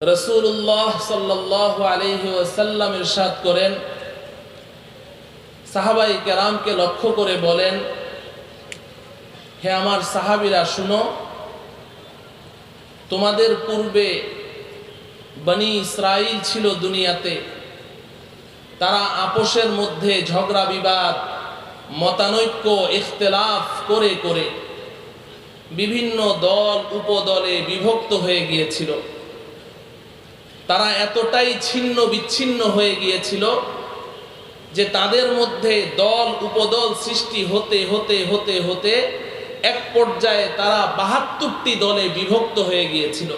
রাসূলুল্লাহ সাল্লাল্লাহু আলাইহি ওয়াসাল্লাম ইরশাদ করেন, সাহাবায়ে কেরামকে লক্ষ্য করে বলেন, হে আমার সাহাবীরা শুনো, তোমাদের পূর্বে বনি ইসরাইল ছিল দুনিয়াতে। তারা আপোষের মধ্যে ঝগড়া বিবাদ, মতানৈক্য, ইখতিলাফ করে করে বিভিন্ন দল উপদলে বিভক্ত হয়ে গিয়েছিল। তারা এতটাই ছিন্ন বিচ্ছিন্ন হয়ে গিয়েছিল যে তাদের মধ্যে দল উপদল সৃষ্টি হতে হতে হতে হতে এক পর্যায়ে তারা ৭২টি দলে বিভক্ত হয়ে গিয়েছিল।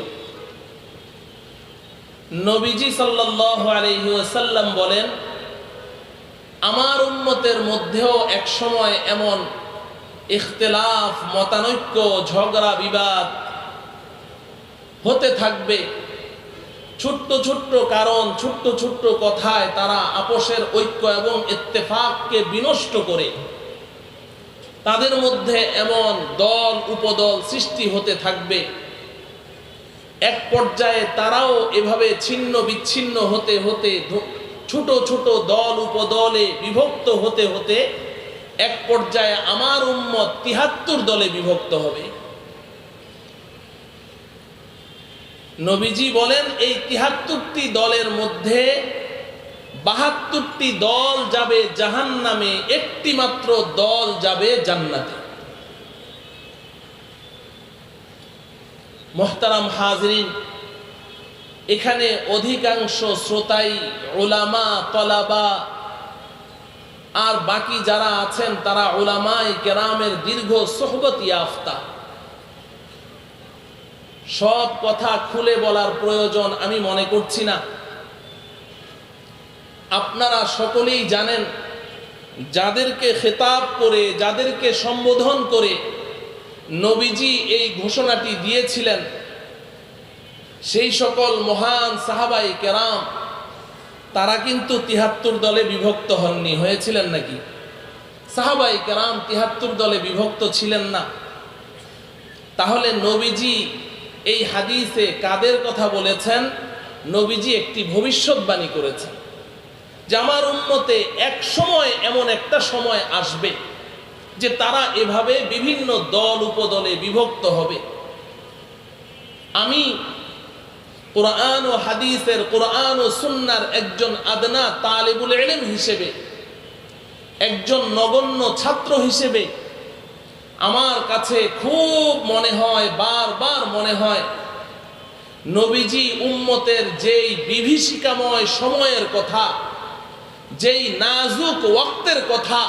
নবীজি সাল্লাল্লাহু আলাইহি ওয়াসাল্লাম বলেন, আমার উম্মতের মধ্যেও এক সময় এমন ইখতিলাফ, মতানৈক্য, ঝগড়া বিবাদ হতে থাকবে। ছোট্ট ছোট্ট কারণ, ছোট্ট ছোট্ট কথায় তারা আপোষের ঐক্য এবং ইত্তেফাককে বিনষ্ট করে তাদের মধ্যে এমন দল উপদল সৃষ্টি হতে থাকবে। এক পর্যায়ে তারাও এভাবে ছিন্ন বিচ্ছিন্ন হতে হতে ছোট ছোট দল উপদলে বিভক্ত হতে হতে এক পর্যায়ে আমার উম্মত ৭৩ দলে বিভক্ত হবে। নবীজি বলেন, এই ৭৩টি দলের মধ্যে ৭২টি দল যাবে জাহান্নামে, একটি মাত্র দল যাবে জান্নাতে। মুহতারাম হাজরিন, এখানে অধিকাংশ শ্রোতাই উলামা, তলাবা আর বাকি যারা আছেন তারা উলামায়ে কেরামের দীর্ঘ সোহবত ইয়াফতা। সব কথা খুলে বলার প্রয়োজন আমি মনে করছি না। আপনারা সকলেই জানেন, যাদেরকে খেতাব করে, যাদেরকে সম্বোধন করে নবীজি এই ঘোষণাটি দিয়েছিলেন, সেই সকল মহান সাহাবায়ে কেরাম তারা কিন্তু ৭৩ দলে বিভক্ত হননি। হয়েছিলেন নাকি? সাহাবায়ে কেরাম ৭৩ দলে বিভক্ত ছিলেন না। তাহলে নবীজি এই হাদিসে কাদের কথা বলেছেন? নবীজি একটি ভবিষ্যৎবাণী করেছেন যে আমার উম্মতে এক সময়, এমন একটা সময় আসবে যে তারা এভাবে বিভিন্ন দল উপদলে বিভক্ত হবে। আমি কোরআন ও হাদিসের, কোরআন ও সুন্নাহর একজন আদনা তালিবুল ইলম হিসেবে, একজন নগণ্য ছাত্র হিসেবে আমার কাছে খুব মনে হয়, বারবার মনে হয়, নবীজি উম্মতের যেই বিভীষিকাময় সময়ের কথা, যেই নাজুক ওয়াক্তের কথা,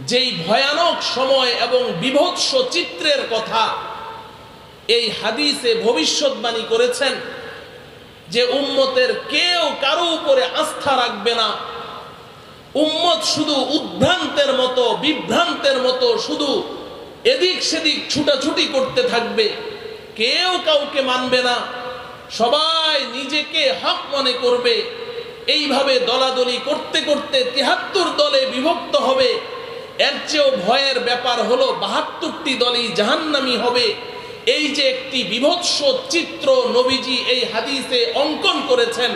যেই ভয়ানক সময় এবং বিভৎস চিত্রের কথা এই হাদিসে ভবিষ্যৎবাণী করেছেন যে উম্মতের কেউ কারো উপরে আস্থা রাখবে না। উম্মত শুধু উদ্ভ্রান্তের মতো, বিভ্রান্তের মতো শুধু এদিক সেদিক ছুটাছুটি করতে থাকবে, কেউ কাউকে মানবে না, সবাই নিজেকে হক মনে করবে। এইভাবে দলাদলি করতে করতে ৭৩ দলে বিভক্ত হবে। এর চেয়েও ভয়ের ব্যাপার হলো ৭২টি দলই জাহান্নামী হবে। এই যে একটি বিভৎস চিত্র নবীজি এই হাদিসে অঙ্কন করেছেন,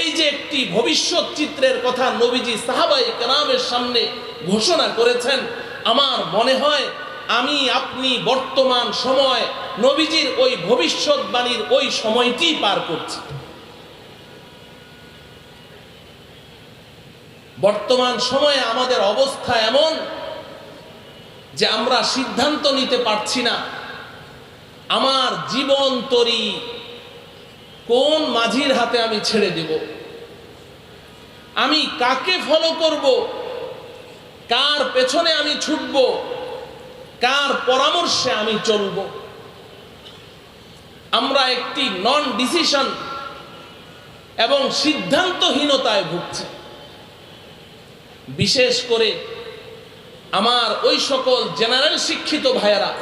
এই যে একটি ভবিষ্যৎ চিত্রের কথা নবীজি সাহাবায়ে কেরামের সামনে ঘোষণা করেছেন, আমার মনে হয় আমি আপনি বর্তমান সময় নবীজির ওই ভবিষ্যৎবাণীর ওই সময়টি পার করছি। বর্তমান সময়ে আমাদের অবস্থা এমন যে আমরা সিদ্ধান্ত নিতে পারছি না আমার জীবন তরি কোন মাঝির হাতে আমি ছেড়ে দেব, আমি কাকে ফলো করব, কার পেছনে আমি ছুটব, কার পরামর্শে আমি চলব। আমরা একটি নন ডিসিশন এবং সিদ্ধান্তহীনতায় ভুগছি। বিশেষ করে আমার ওই সকল জেনারেল শিক্ষিত ভাইয়েরা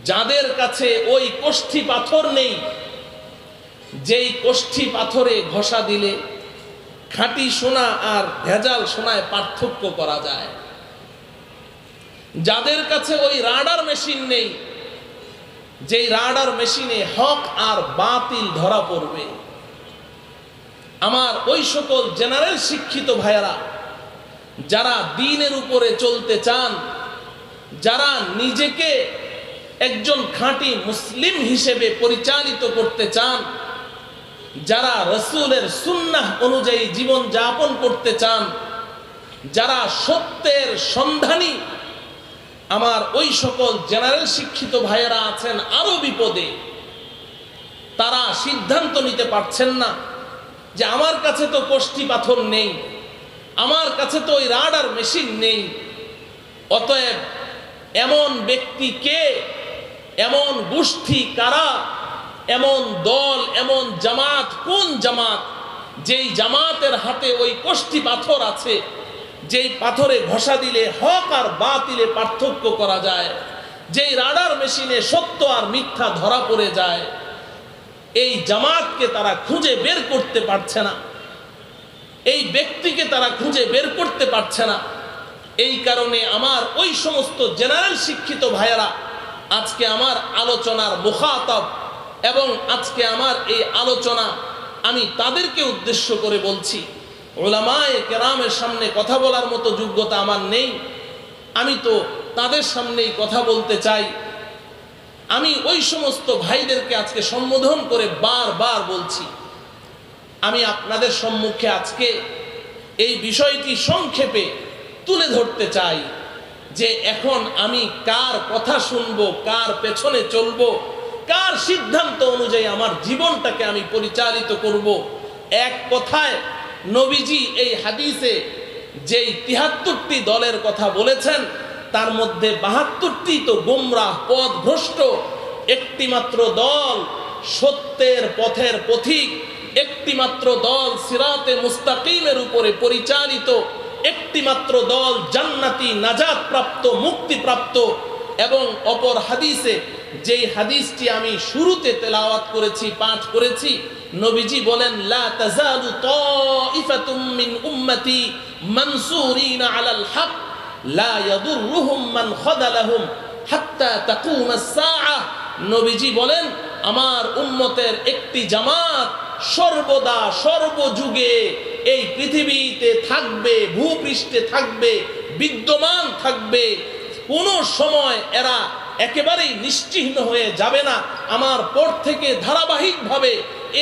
যাদের কাছে ওই কোষ্ঠী পাথর নেই, যেই কোষ্ঠী পাথরে ঘষা দিলে খাঁটি সোনা আর ভেজাল সোনায় পার্থক্য করা যায়, যাদের কাছে ওই রাডার মেশিন নেই যেই রাডার মেশিনে হক আর বাতিল ধরা পড়বে। আমার ওই সকল জেনারেল শিক্ষিত ভাইয়েরা যারা দ্বীনের উপরে চলতে চান, যারা নিজেকে একজন খাঁটি মুসলিম হিসেবে পরিচালিত করতে চান, যারা রাসূলের সুন্নাহ অনুযায়ী জীবন যাপন করতে চান, যারা সত্যের সন্ধানী, আমার ওই সকল জেনারেল শিক্ষিত ভাইয়েরা আছেন আরো বিপদে। তারা সিদ্ধান্ত নিতে পারছেন না যে আমার কাছে তো কষ্টি পাথর নেই, আমার কাছে তো ওই রাডার মেশিন নেই। অতএব এমন ব্যক্তি কে, এমন গোষ্ঠী কারা, এমন দল, এমন জামাত কোন জামাত, যেই জামাতের হাতে ওই কষ্টি পাথর আছে, যেই পাথরে ঘষা দিলে হক আর বাতিলে পার্থক্য করা যায়, যেই রাডার মেশিনে সত্য আর মিথ্যা ধরা পড়ে যায়। এই জামাতকে তারা খুঁজে বের করতে পারছে না, এই ব্যক্তিকে তারা খুঁজে বের করতে পারছে না। এই কারণে আমার ওই সমস্ত জেনারেল শিক্ষিত ভাইয়েরা আজকে আমার আলোচনার মুখাতাব, এবং আজকে আমার এই আলোচনা আমি তাদেরকে উদ্দেশ্য করে বলছি। উলামায়ে কেরামের সামনে কথা বলার মতো যোগ্যতা আমার নেই, আমি তো তাদের সামনেই কথা বলতে চাই। আমি ওই সমস্ত ভাইদেরকে আজকে সম্বোধন করে বারবার বলছি, আমি আপনাদের সম্মুখে আজকে এই বিষয়টি সংক্ষেপে তুলে ধরতে চাই যে এখন আমি কার কথা শুনবো, কার পেছনে চলবো, কার সিদ্ধান্ত অনুযায়ী আমার জীবনটাকে আমি পরিচালিত করব। এক কথায় নবীজি এই হাদিসে যেই ৭৩টি দলের কথা বলেছেন তার মধ্যে ৭২টি তো গোমরাহ পথভ্রষ্ট। একটি মাত্র দল সত্যের পথের পথিক, একটি মাত্র দল সিরাতে মুস্তাকিমের উপরে পরিচালিত, একটি মাত্র দল জান্নাতি, নাজাত প্রাপ্ত, মুক্তি প্রাপ্ত। এবং অপর হাদিসে যেই হাদিসটি আমি শুরুতে তেলাওয়াত করেছি, পাঠ করেছি, নবীজি বলেন লা তাজালু তাইফাতুম মিন উম্মতি মানসুরিনা আলাল হক লা ইয়াদুররুহুম মান খাযালাহুম হাত্তা তাকুমাস সাআহ। নবীজি বলেন আমার উম্মতের একটি জামাত সর্বদা সর্বযুগে এই পৃথিবীতে থাকবে, ভূপৃষ্ঠে থাকবে, বিদ্যমান থাকবে। কোন সময় এরা একেবারেই নিশ্চিহ্ন হয়ে যাবে না। আমার পর থেকে ধারাবাহিকভাবে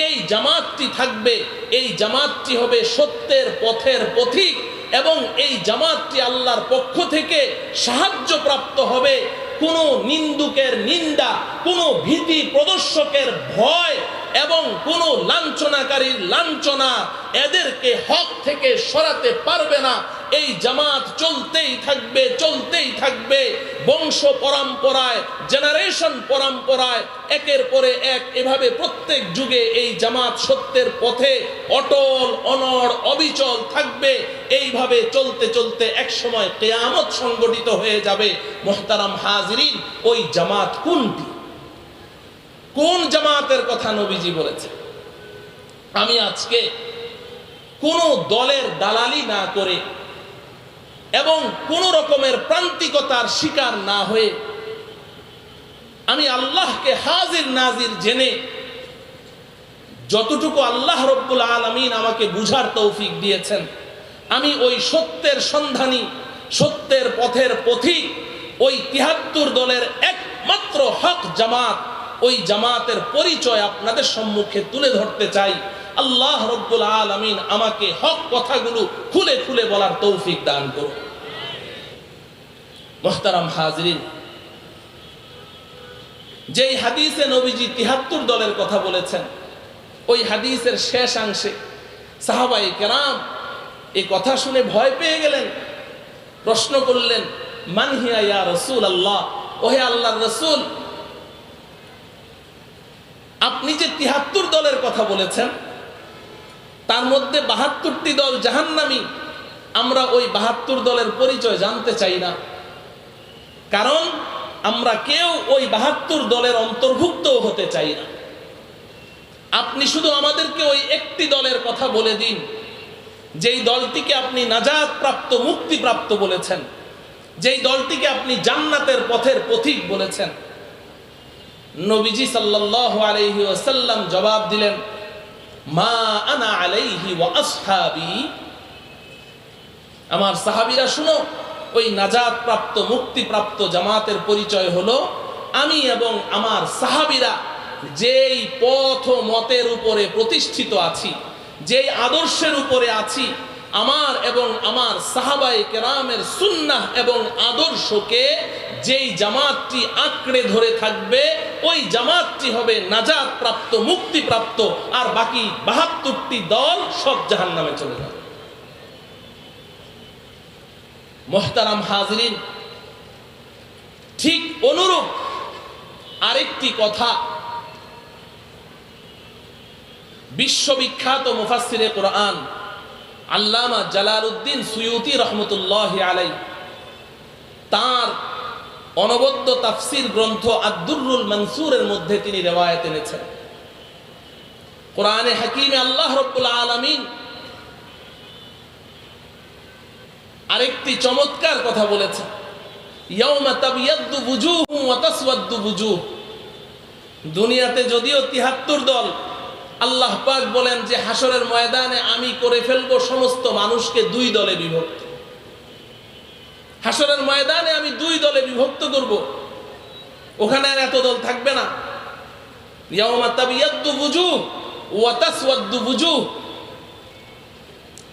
এই জামাতটি থাকবে। এই জামাতটি হবে সত্যের পথের পথিক এবং এই জামাতটি আল্লাহর পক্ষ থেকে সাহায্য প্রাপ্ত হবে। কোনো নিন্দুকের নিন্দা, কোনো ভীতি প্রদর্শকের ভয় এবং কোনো লাঞ্ছনাকারীর লাঞ্ছনা এদেরকে হক থেকে সরাতে পারবে না। এই জামাত চলতেই থাকবে, চলতেই থাকবে। বংশ পরম্পরায়, জেনারেশন পরম্পরায় একের পরে এক এভাবে প্রত্যেক যুগে এই জামাত সত্যের পথে অটল, অনড়, অবিচল থাকবে। এইভাবে চলতে চলতে এক সময় কিয়ামত সংগঠিত হয়ে যাবে। মুহতারাম হাজিরিন, ওই জামাত কোনটি? কোন জামাতের কথা নবীজি বলেছে? আমি আজকে কোন দলের দালালি না করে এবং কোন রকমের প্রান্তিকতার শিকার না হয়ে আমি আল্লাহকে হাজির নাজির জেনে যতটুকু আল্লাহ রব্বুল আলামিন আমাকে বুঝার তৌফিক দিয়েছেন, আমি ওই সত্যের সন্ধানী, সত্যের পথের পথিক, ওই ৭৩ দলের একমাত্র হক জামাত, ওই জামাতের পরিচয় আপনাদের সম্মুখে তুলে ধরতে চাই। আল্লাহ রব্বুল আলামিন আমাকে হক কথাগুলো খুলে খুলে বলার তৌফিক দান করুন। মুহতারাম হাজিরিন, যেই হাদিসে নবীজি ৭৩ দলের কথা বলেছেন, ওই হাদিসের শেষাংশে সাহাবায়ে কেরাম এই কথা শুনে ভয় পেয়ে গেলেন। প্রশ্ন করলেন, মান হিয়া ইয়া রাসূলুল্লাহ, ওহে আল্লাহর রাসূল, আপনি যে ৭৩ দলের কথা বলেছেন তার মধ্যে ৭২টি দল জাহান্নামী। আমরা ওই ৭২ দলের পরিচয় জানতে চাই না, কারণ আমরা কেউ ওই ৭২ দলের অন্তর্ভুক্ত হতে চাই না। আপনি শুধু আমাদেরকে ওই একটি দলের কথা বলে দিন, যেই দলটিকে আপনি নাজাত প্রাপ্ত, মুক্তি প্রাপ্ত বলেছেন, যেই দলটিকে আপনি জান্নাতের পথের পথিক বলেছেন। নবীজি সাল্লাল্লাহু আলাইহি ওয়াসাল্লাম জবাব দিলেন, মা আনা আলাইহি ওয়া আসহাবি। আমার সাহাবীরা শুনো, ওই নাজাত প্রাপ্ত মুক্তিপ্রাপ্ত জামাতের পরিচয় হলো আমি এবং আমার সাহাবীরা যেই পথ মতের উপরে প্রতিষ্ঠিত আছি, যেই আদর্শের উপরে আছি, আমার এবং আমার সাহাবায়ে কেরামের সুন্নাহ এবং আদর্শকে যেই জামাতটি আঁকড়ে ধরে থাকবে, ওই জামাতটি হবে নাজাত প্রাপ্ত মুক্তিপ্রাপ্ত, আর বাকি ৭২টি দল সব জাহান্নামে চলে যাবে। মুহতারাম হাজিরিন, ঠিক অনুরূপ আরেকটি কথা বিশ্ববিখ্যাত মুফাসসিরে কোরআন আল্লামা জালালউদ্দিন সুয়ুতি রহমতুল্লাহি আলাইহি তার অনবদ্য তাফসির গ্রন্থ আদ-দুররুল মানসুরের মধ্যে তিনি রিওয়ায়াত এনেছেন। কোরআনে হাকিমে আল্লাহ রাব্বুল আলামিন আরেকটি চমৎকার কথা বলেছেন, ইয়াউমা তাবিয়াদ্দু বুজুহু ওয়া তাসওয়াদ্দু বুজুহ। দুনিয়াতে যদিও ৭৩ দল, আল্লাহ পাক বলেন যে হাসরের ময়দানে আমি করে ফেলবো সমস্ত মানুষকে ২ দলে বিভক্ত। হাসরের ময়দানে আমি ২ দলে বিভক্ত করব, ওখানে আর এত দল থাকবে না। ইয়াউমা তাবিয়াদ্দু বুজুহ ওয়া তাসওয়াদ্দু বুজুহ।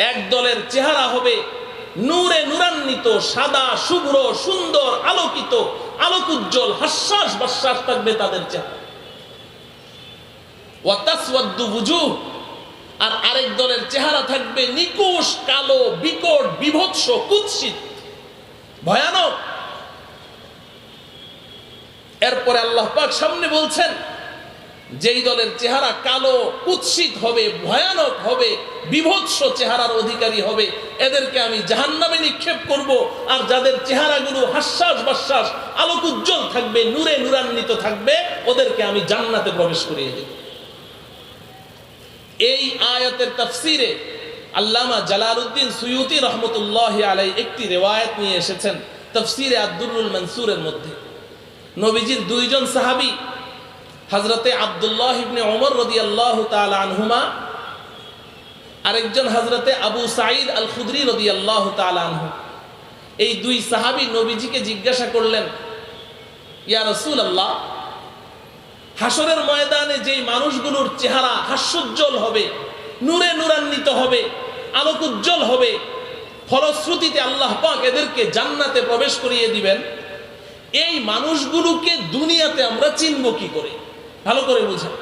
এক দলের চেহারা হবে নূরে নূরান্বিত, সাদা, শুভ্র, সুন্দর, আলোকিত, আলোকোজ্জ্বল, হাস্যাস বাস্যাস থাকবে তাদের চেহারা। ওয়া তাসওয়াদ্দু বুজুহ, আর আরেক দলের চেহারা থাকবে নিকুশ, কালো, বিকট, বিভৎস, কুৎসিত, ভয়ানক। এরপরে আল্লাহ পাক সামনে বলছেন, যেই দলের চেহারা কালো, কুৎসিত হবে, ভয়ানক হবে, বিভৎস চেহারার অধিকারী হবে, এদেরকে আমি জাহান্নামে নিক্ষেপ করব। আর যাদের চেহারাগুলো হাস্যাস বাস্যাস আলোকোজ্জ্বল থাকবে, নূরে নূরান্বিত থাকবে, ওদেরকে আমি জান্নাতে প্রবেশ করিয়ে দেব। এই আয়াতের তাফসিরে আল্লামা জালালউদ্দিন সুয়ুতি রহমতুল্লাহি আলাইহি একটি রিওয়ায়াত নিয়ে এসেছেন তাফসিরে আদ-দুররুল মানসুরের মধ্যে। নবীজির ২ জন সাহাবী, হযরতে আব্দুল্লাহ ইবনে ওমর রাদিয়াল্লাহু তাআলা আনহুমা, আরেকজন হযরতে আবু সাঈদ আল খুদরি রাদিয়াল্লাহু তাআলা আনহু, এই ২ সাহাবী নবীজিকে জিজ্ঞাসা করলেন, ইয়া রাসূলুল্লাহ, হাসরের ময়দানে যেই মানুষগুলোর চেহারা হাস্যোজ্জ্বল হবে, নূরে নূরান্বিত হবে, আলোকোজ্জ্বল হবে, ফলশ্রুতিতে আল্লাহ পাক এদেরকে জান্নাতে প্রবেশ করিয়ে দিবেন, এই মানুষগুলোকে দুনিয়াতে আমরা চিনব কি করে? ভালো করে বুঝেন,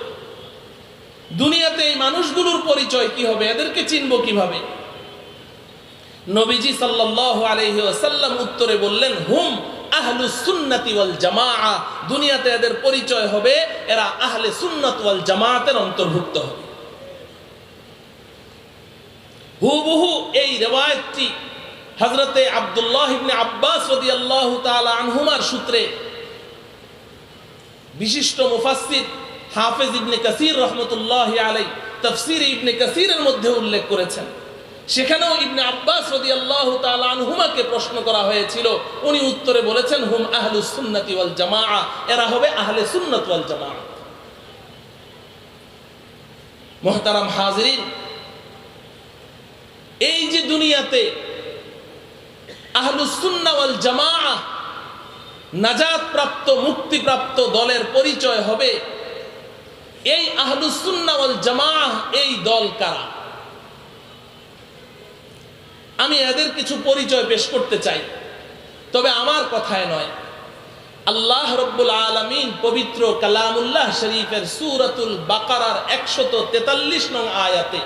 দুনিয়াতে এই মানুষগুলোর পরিচয় কি হবে, এদেরকে চিনব কিভাবে? নবীজি সাল্লাল্লাহু আলাইহি ওয়াসাল্লাম উত্তরে বললেন, হুম আহলুস সুন্নাতি ওয়াল জামাআ। দুনিয়াতে এদের পরিচয় হবে এরা আহলে সুন্নাত ওয়াল জামাআতের অন্তর্ভুক্ত হবে। হুবহু এই রিওয়ায়াতটি হযরতে আব্দুল্লাহ ইবনে আব্বাস রাদিয়াল্লাহু তাআলা আনহুমার সূত্রে বিশিষ্ট মুফাসসির হাফেজ ইবনে কাসির রাহমাতুল্লাহি আলাইহি তাফসীর ইবনে কাসিরের মধ্যে উল্লেখ করেছেন। সেখানেও ইবনে আব্বাস রাদিয়াল্লাহু তাআলা আনহুমাকে প্রশ্ন করা হয়েছিল, উনি উত্তরে বলেছেন, হুম আহলুস সুন্নাতি ওয়াল জামাআ, এরা হবে আহলে সুন্নাত ওয়াল জামাআ। মুহতারাম হাজিরিন, এই যে দুনিয়াতে আহলুস সুন্নাহ ওয়াল জামাআ নাজাত প্রাপ্ত মুক্তিপ্রাপ্ত দলের পরিচয় হবে, এই আহলুস সুন্নাহ ওয়াল জামাআ এই দল কারা? আমি এদের কিছু পরিচয় পেশ করতে চাই, তবে আমার কথায় নয়। আল্লাহ রাব্বুল আলামিন পবিত্র কালামুল্লাহ শরীফের সূরাতুল বাকারার ১৪৩ নং আয়াতে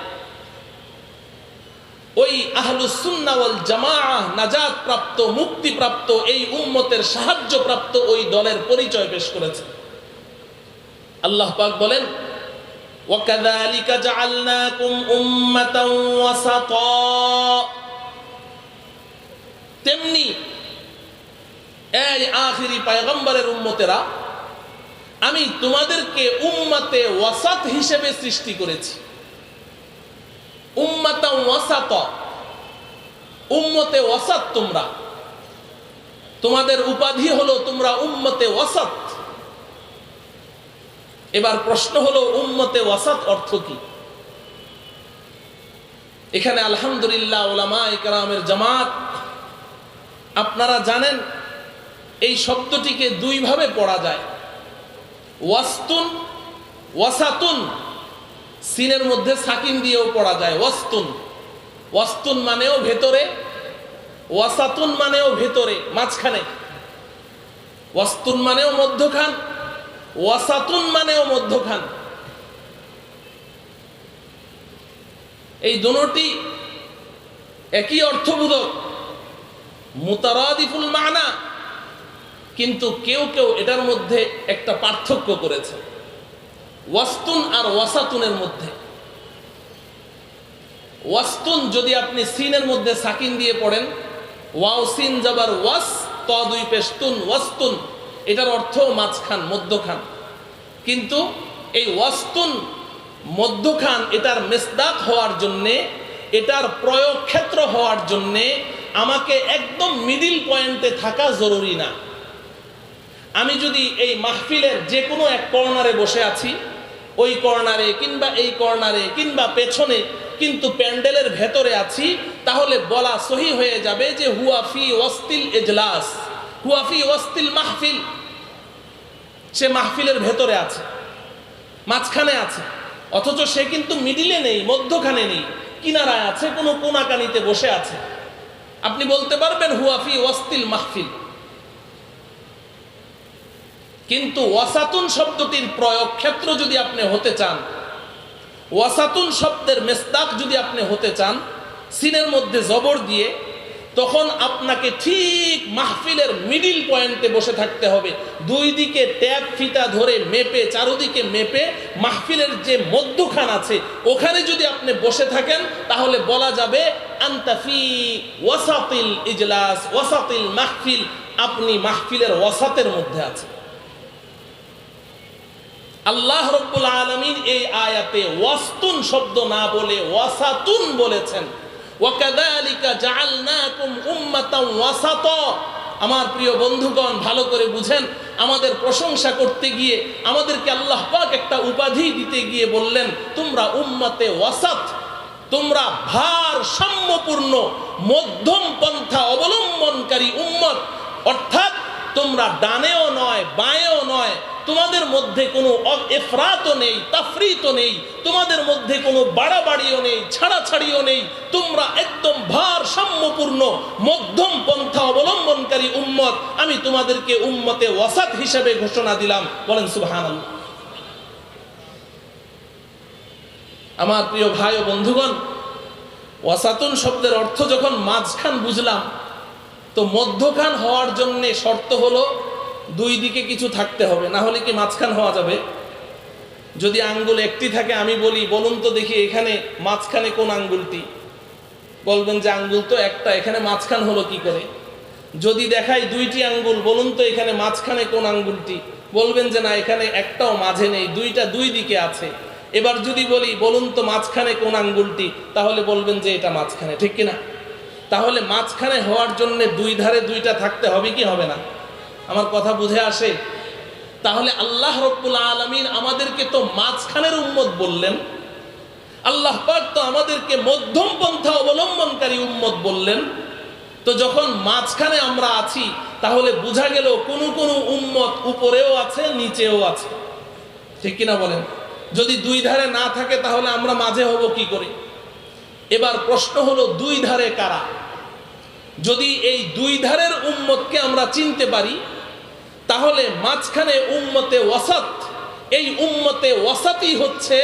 ওই আহলুস সুন্নাহ ওয়াল জামাআ নাজাত প্রাপ্ত মুক্তিপ্রাপ্ত এই উম্মতের সাহায্যপ্রাপ্ত ওই দলের পরিচয় পেশ করেছেন। আল্লাহ পাক বলেন, ওয়াকাযালিকা জাআলনাকুম উম্মাতান ওয়াসাতা। তেমনি এই আখিরি পয়গম্বরের উম্মতেরা, আমি তোমাদেরকে উম্মতে ওয়াসাত হিসেবে সৃষ্টি করেছি। উম্মাতান ওয়াসাতা, উম্মতে ওয়াসাত তোমরা, তোমাদের উপাধি হলো তোমরা উম্মতে ওয়াসাত। এবার প্রশ্ন হলো উম্মতে ওয়াসাত অর্থ কি? এখানে আলহামদুলিল্লাহ উলামায়ে কেরামের জামাত, আপনারা জানেন এই শব্দটিকে দুই ভাবে পড়া যায়, ওয়াসতুন, ওয়াসাতুন। সিনের মধ্যে সাকিন দিয়েও পড়া যায় ওয়াসতুন। ওয়াসতুন মানেও ভেতরে, ওয়াসাতুন মানেও ভেতরে, মাঝখানে। ওয়াসতুন মানেও মধ্যখান, ওয়াসাতুন মানেও মধ্যখান। এই দুটি একই অর্থবোধক, মুতারাদিফুল মানা, কিন্তু কেউ কেউ এটার মধ্যে একটা পার্থক্য করেছে ওয়াসতুন আর ওয়াসাতুনের মধ্যে। ওয়াসতুন যদি আপনি সিনের মধ্যে সাকিন দিয়ে পড়েন, ওয়াও সিন জাবার ওয়াস, ত দুই পেশ তুন, ওয়াসতুন, এটার অর্থ মাঝখান, মধ্যখান। কিন্তু এই ওয়াসতুন মধ্যখান, এটার মেসদাক হওয়ার জন্যে, এটার প্রয়োগ ক্ষেত্র হওয়ার জন্যে আমাকে একদম মিডিল পয়েন্টে থাকা জরুরি না। আমি যদি এই মাহফিলের যে কোনো এক কর্নারে বসে আছি, ওই কর্নারে কিংবা এই কর্নারে কিংবা পেছনে, কিন্তু প্যান্ডেলের ভেতরে আছি, তাহলে বলা সহি হয়ে যাবে যে হুয়াফি ওয়াস্তিল ইজলাস, হুয়াফি ওয়াস্তিল মাহফিল। সে মাহফিলের ভেতরে আছে, মাঝখানে আছে, অথচ সে কিন্তু মিডিলে নেই, মধ্যখানে নেই, কিনারায় আছে, কোনো কোনাকানিতে বসে আছে। আপনি বলতে পারবেন হুয়াফি ওয়াস্তিল মাহফিল। কিন্তু ওয়াসাতুন শব্দটির প্রয়োগ ক্ষেত্র যদি আপনি হতে চান, ওয়াসাতুন শব্দের মেসদাক যদি আপনি হতে চান সিনের মধ্যে জবর দিয়ে, তখন আপনাকে ঠিক মাহফিলের মিডিল পয়েন্টে বসে থাকতে হবে। দুই দিকে ট্যাপ ফিতা ধরে মেপে, চারদিকে মেপে মাহফিলের যে মধ্যখান আছে ওখানে যদি আপনি বসে থাকেন, তাহলে বলা যাবে আনতা ফি ওয়াসাতিল ইজলাস, ওয়াসাতিল মাহফিল, আপনি মাহফিলের ওয়াসাতের মধ্যে আছেন। আল্লাহ রাব্বুল আলামিন এই আয়াতে ওয়াসতুন শব্দ না বলে ওয়াসাতুন বলেছেন। ওয়াকাযালিকা জাআলনাকুম উম্মাতান ওয়াসাতা। আমার প্রিয় বন্ধুগণ, ভালো করে বুঝেন, আমাদের প্রশংসা করতে গিয়ে আমাদেরকে আল্লাহ পাক একটা উপাধি দিতে গিয়ে বললেন তোমরা উম্মতে ওয়াসাত, তোমরা ভারসাম্যপূর্ণ মধ্যম পন্থা অবলম্বনকারী উম্মত। অর্থাৎ তোমরা ডানেও নয় বাঁয়েও নয়, তোমাদের মধ্যে কোনো ইফরাতও নেই, তাফরিতও নেই, তোমাদের মধ্যে কোনো বাড়াবাড়িও নেই, ছাড়াছাড়িও নেই। তোমরা একদম ভারসাম্যপূর্ণ মধ্যম পন্থা অবলম্বনকারী উম্মত। আমি তোমাদেরকে উম্মতে ওয়াসাত হিসেবে ঘোষণা দিলাম। বলেন সুবহানাল্লাহ। আমার প্রিয় ভাই ও বন্ধুগণ, ওয়াসাতুন শব্দের অর্থ যখন মাঝখান বুঝলাম, তো মধ্যখান হওয়ার জন্য শর্ত হলো দুই দিকে কিছু থাকতে হবে, না হলে কি মাঝখান হওয়া যাবে? যদি আঙ্গুল একটি থাকে, আমি বলি বলুন তো দেখি এখানে মাঝখানে কোন আঙ্গুলটি? বলবেন যে আঙ্গুল তো একটা, এখানে মাঝখান হলো কি করে? যদি দেখাই দুইটি আঙ্গুল, বলুন তো এখানে মাঝখানে কোন আঙ্গুলটি? বলবেন যে না, এখানে একটাও মাঝে নেই, দুইটা দুই দিকে আছে। এবার যদি বলি বলুন তো মাঝখানে কোন আঙ্গুলটি, তাহলে বলবেন যে এটা মাঝখানে, ঠিক কিনা? তাহলে মাঝখানে হওয়ার জন্য দুই ধারে দুইটা থাকতে হবে কি হবে না? আমার কথা বুঝে আসে? তাহলে আল্লাহ রাব্বুল আলামিন আমাদেরকে তো মাঝখানের উম্মত বললেন, আল্লাহ পাক তো আমাদেরকে মধ্যম পন্থা অবলম্বনকারী উম্মত বললেন। তো যখন মাঝখানে আমরা আছি, তাহলে বোঝা গেল কোন কোন উম্মত উপরেও আছে, নিচেও আছে, ঠিক কিনা বলেন? যদি দুই ধারে না থাকে, তাহলে আমরা মাঝে হব কি করে? এবার প্রশ্ন হলো দুই ধারে কারা? যদি এই দুই ধারের উম্মতকে আমরা চিনতে পারি, তাহলে মাঝখানে উম্মতে ওয়াসাত, এই উম্মতে ওয়াসাতই হচ্ছে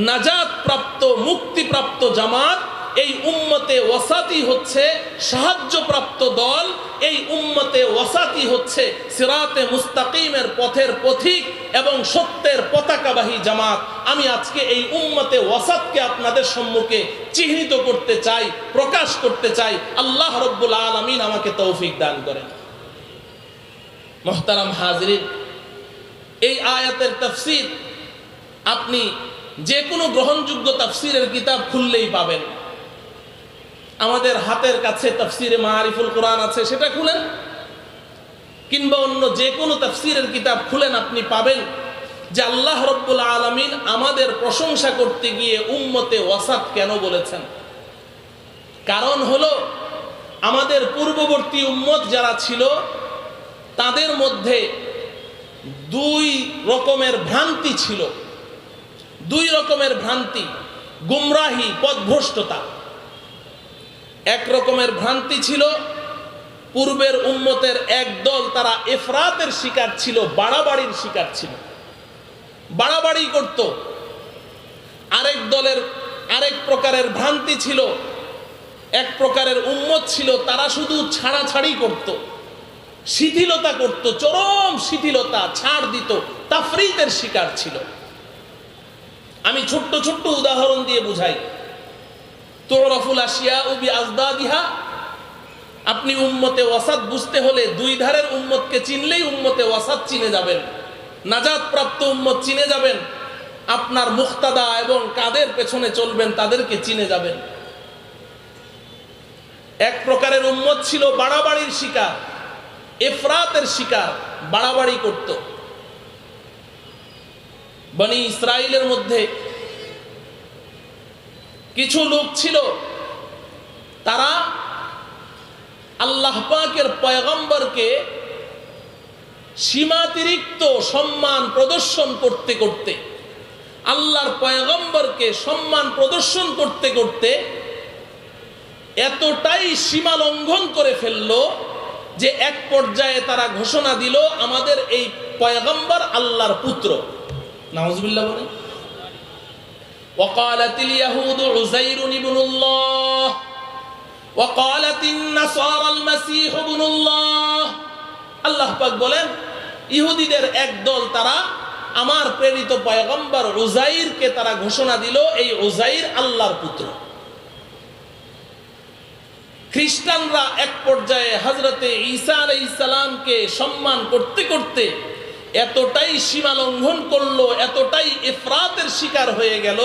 নাজাত প্রাপ্ত, মুক্তিপ্রাপ্ত জামাত। এই উম্মতে ওয়াসাতই হচ্ছে সাহায্যপ্রাপ্ত দল। এই উম্মতে ওয়াসাতই হচ্ছে সিরাতে মুস্তাকিমের পথের পথিক এবং সত্যের পতাকাবাহী জামাত। আমি আজকে এই উম্মতে ওয়াসাতকে আপনাদের সম্মুখে চিহ্নিত করতে চাই, প্রকাশ করতে চাই। আল্লাহ রাব্বুল আলামিন আমাকে তৌফিক দান করেন। মুহতারাম হাজিরিন, এই আয়াতের তাফসীর আপনি যে কোনো গ্রহণযোগ্য তাফসীরের কিতাব খুললেই পাবেন। আমাদের হাতের কাছে তাফসীরে মাআরিফুল কোরআন আছে, সেটা খুলেন, কিংবা অন্য যে কোনো তাফসীরের কিতাব খুলেন, আপনি পাবেন যে আল্লাহ রব্বুল আলামিন আমাদের প্রশংসা করতে গিয়ে উম্মতে ওয়াসাত কেন বলেছেন? কারণ হলো আমাদের পূর্ববর্তী উম্মত যারা ছিল তাদের মধ্যে দুই রকমের ভ্রান্তি ছিল, দুই রকমের ভ্রান্তি, গুমরাহি, পথভ্রষ্টতা। এক রকমের ভ্রান্তি ছিল পূর্বের উম্মতের এক দল, তারা ইফরাতের শিকার ছিল, বাড়াবাড়ির শিকার ছিল, বাড়াবাড়ি করত। আরেক দলের আরেক প্রকারের ভ্রান্তি ছিল, এক প্রকারের উম্মত ছিল তারা শুধু ছাড়াছাড়ি করত, শিথিলতা করত, চরম শিথিলতা, ছাড় দিত, তাফরিতের শিকার ছিল। আমি ছোট্ট ছোট্ট উদাহরণ দিয়ে বুঝাই। তুরাফুল আশিয়া বিআজদাদিহা, আপনি উম্মতে ওয়াসাত বুঝতে হলে দুই ধারের উম্মতকে চিনলেই উম্মতে ওয়াসাত চিনে যাবেন, নাজাত প্রাপ্ত উম্মত চিনে যাবেন। আপনার মুক্তাদা এবং কাদের পেছনে চলবেন তাদেরকে চিনে যাবেন। এক প্রকারের উম্মত ছিল বাড়াবাড়ির শিকার, ইফরাতের শিকার, বাড়াবাড়ি করত। বনি ইসরাইলের মধ্যে কিছু লোক ছিল, তারা আল্লাহ পাকের পয়গম্বরকে সীমাতিরিক্ত সম্মান প্রদর্শন করতে করতে, আল্লাহর পয়গম্বরকে সম্মান প্রদর্শন করতে করতে এতটাই সীমা লঙ্ঘন করে ফেললো যে এক পর্যায়ে তারা ঘোষণা দিল আমাদের এই পয়গম্বর আল্লাহর পুত্র। নাউজুবিল্লাহ বলেন। وقالت اليهود عزير ابن الله وقالت النصارى المسيح ابن الله। আল্লাহ পাক বলেন ইহুদিদের এক দল তারা আমার প্রেরিত পয়গম্বর উজাইরকে তারা ঘোষণা দিল এই উজাইর আল্লাহর পুত্র। খ্রিস্টানরা এক পর্যায়ে হযরতে ঈসা আলাইহিস সালামকে সম্মান করতে করতে এতটাই সীমা লঙ্ঘন করলো, এতটাই ইফরাতের শিকার হয়ে গেল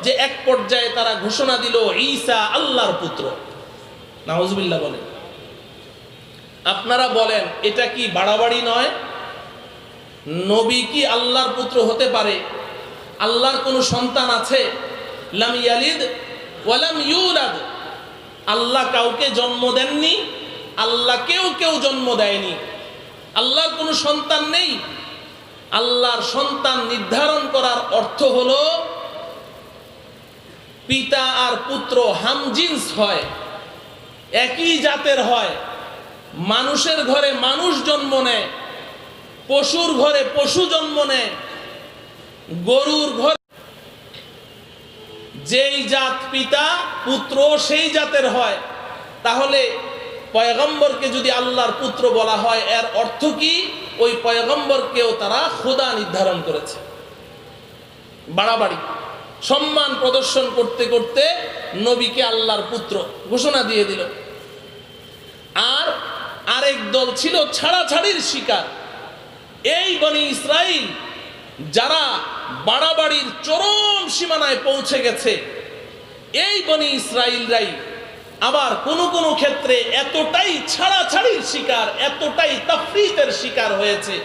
যে এক পর্যায়ে তারা ঘোষণা দিল ঈসা আল্লাহর পুত্র। নাউজুবিল্লাহ বলেন। আপনারা বলেন এটা কি বাড়াবাড়ি নয়? নবী কি আল্লাহর পুত্র হতে পারে? আল্লাহর কোনো সন্তান আছে? লাম ইয়ালিদ ওয়া লাম ইউলাদ। আল্লাহ কাউকে জন্ম দেননি, আল্লাহ কেউ জন্ম দেয়নি, আল্লাহর কোনো সন্তান নেই। আল্লাহর সন্তান নির্ধারণ করার অর্থ হলো পিতা আর পুত্র হামজিন্স হয়, একই জাতের হয়। মানুষের ঘরে মানুষ জন্ম নেয়, পশুর ঘরে পশু জন্ম নেয়, গরুর ঘরে যেই জাত পিতা পুত্র সেই জাতের হয়। তাহলে পয়গম্বরকে যদি আল্লাহর পুত্র বলা হয় এর অর্থ কি? ওই পয়গম্বরকেও তারা খোদা নির্ধারণ করেছে। বাড়াবাড়ি সম্মান প্রদর্শন করতে করতে নবীকে আল্লাহর পুত্র ঘোষণা দিয়ে দিল। আর আরেক দল ছিল ছাড়াছাড়ির শিকার। এই বনি ইসরাইল যারা বাড়াবাড়ির চরম সীমানায় পৌঁছে গেছে, এই বনি ইসরাইলরাই আবার কোন কোন ক্ষেত্রে এতটাই ছাড়াছাড়ির শিকার, এতটাই তাফরিতের শিকার হয়েছে,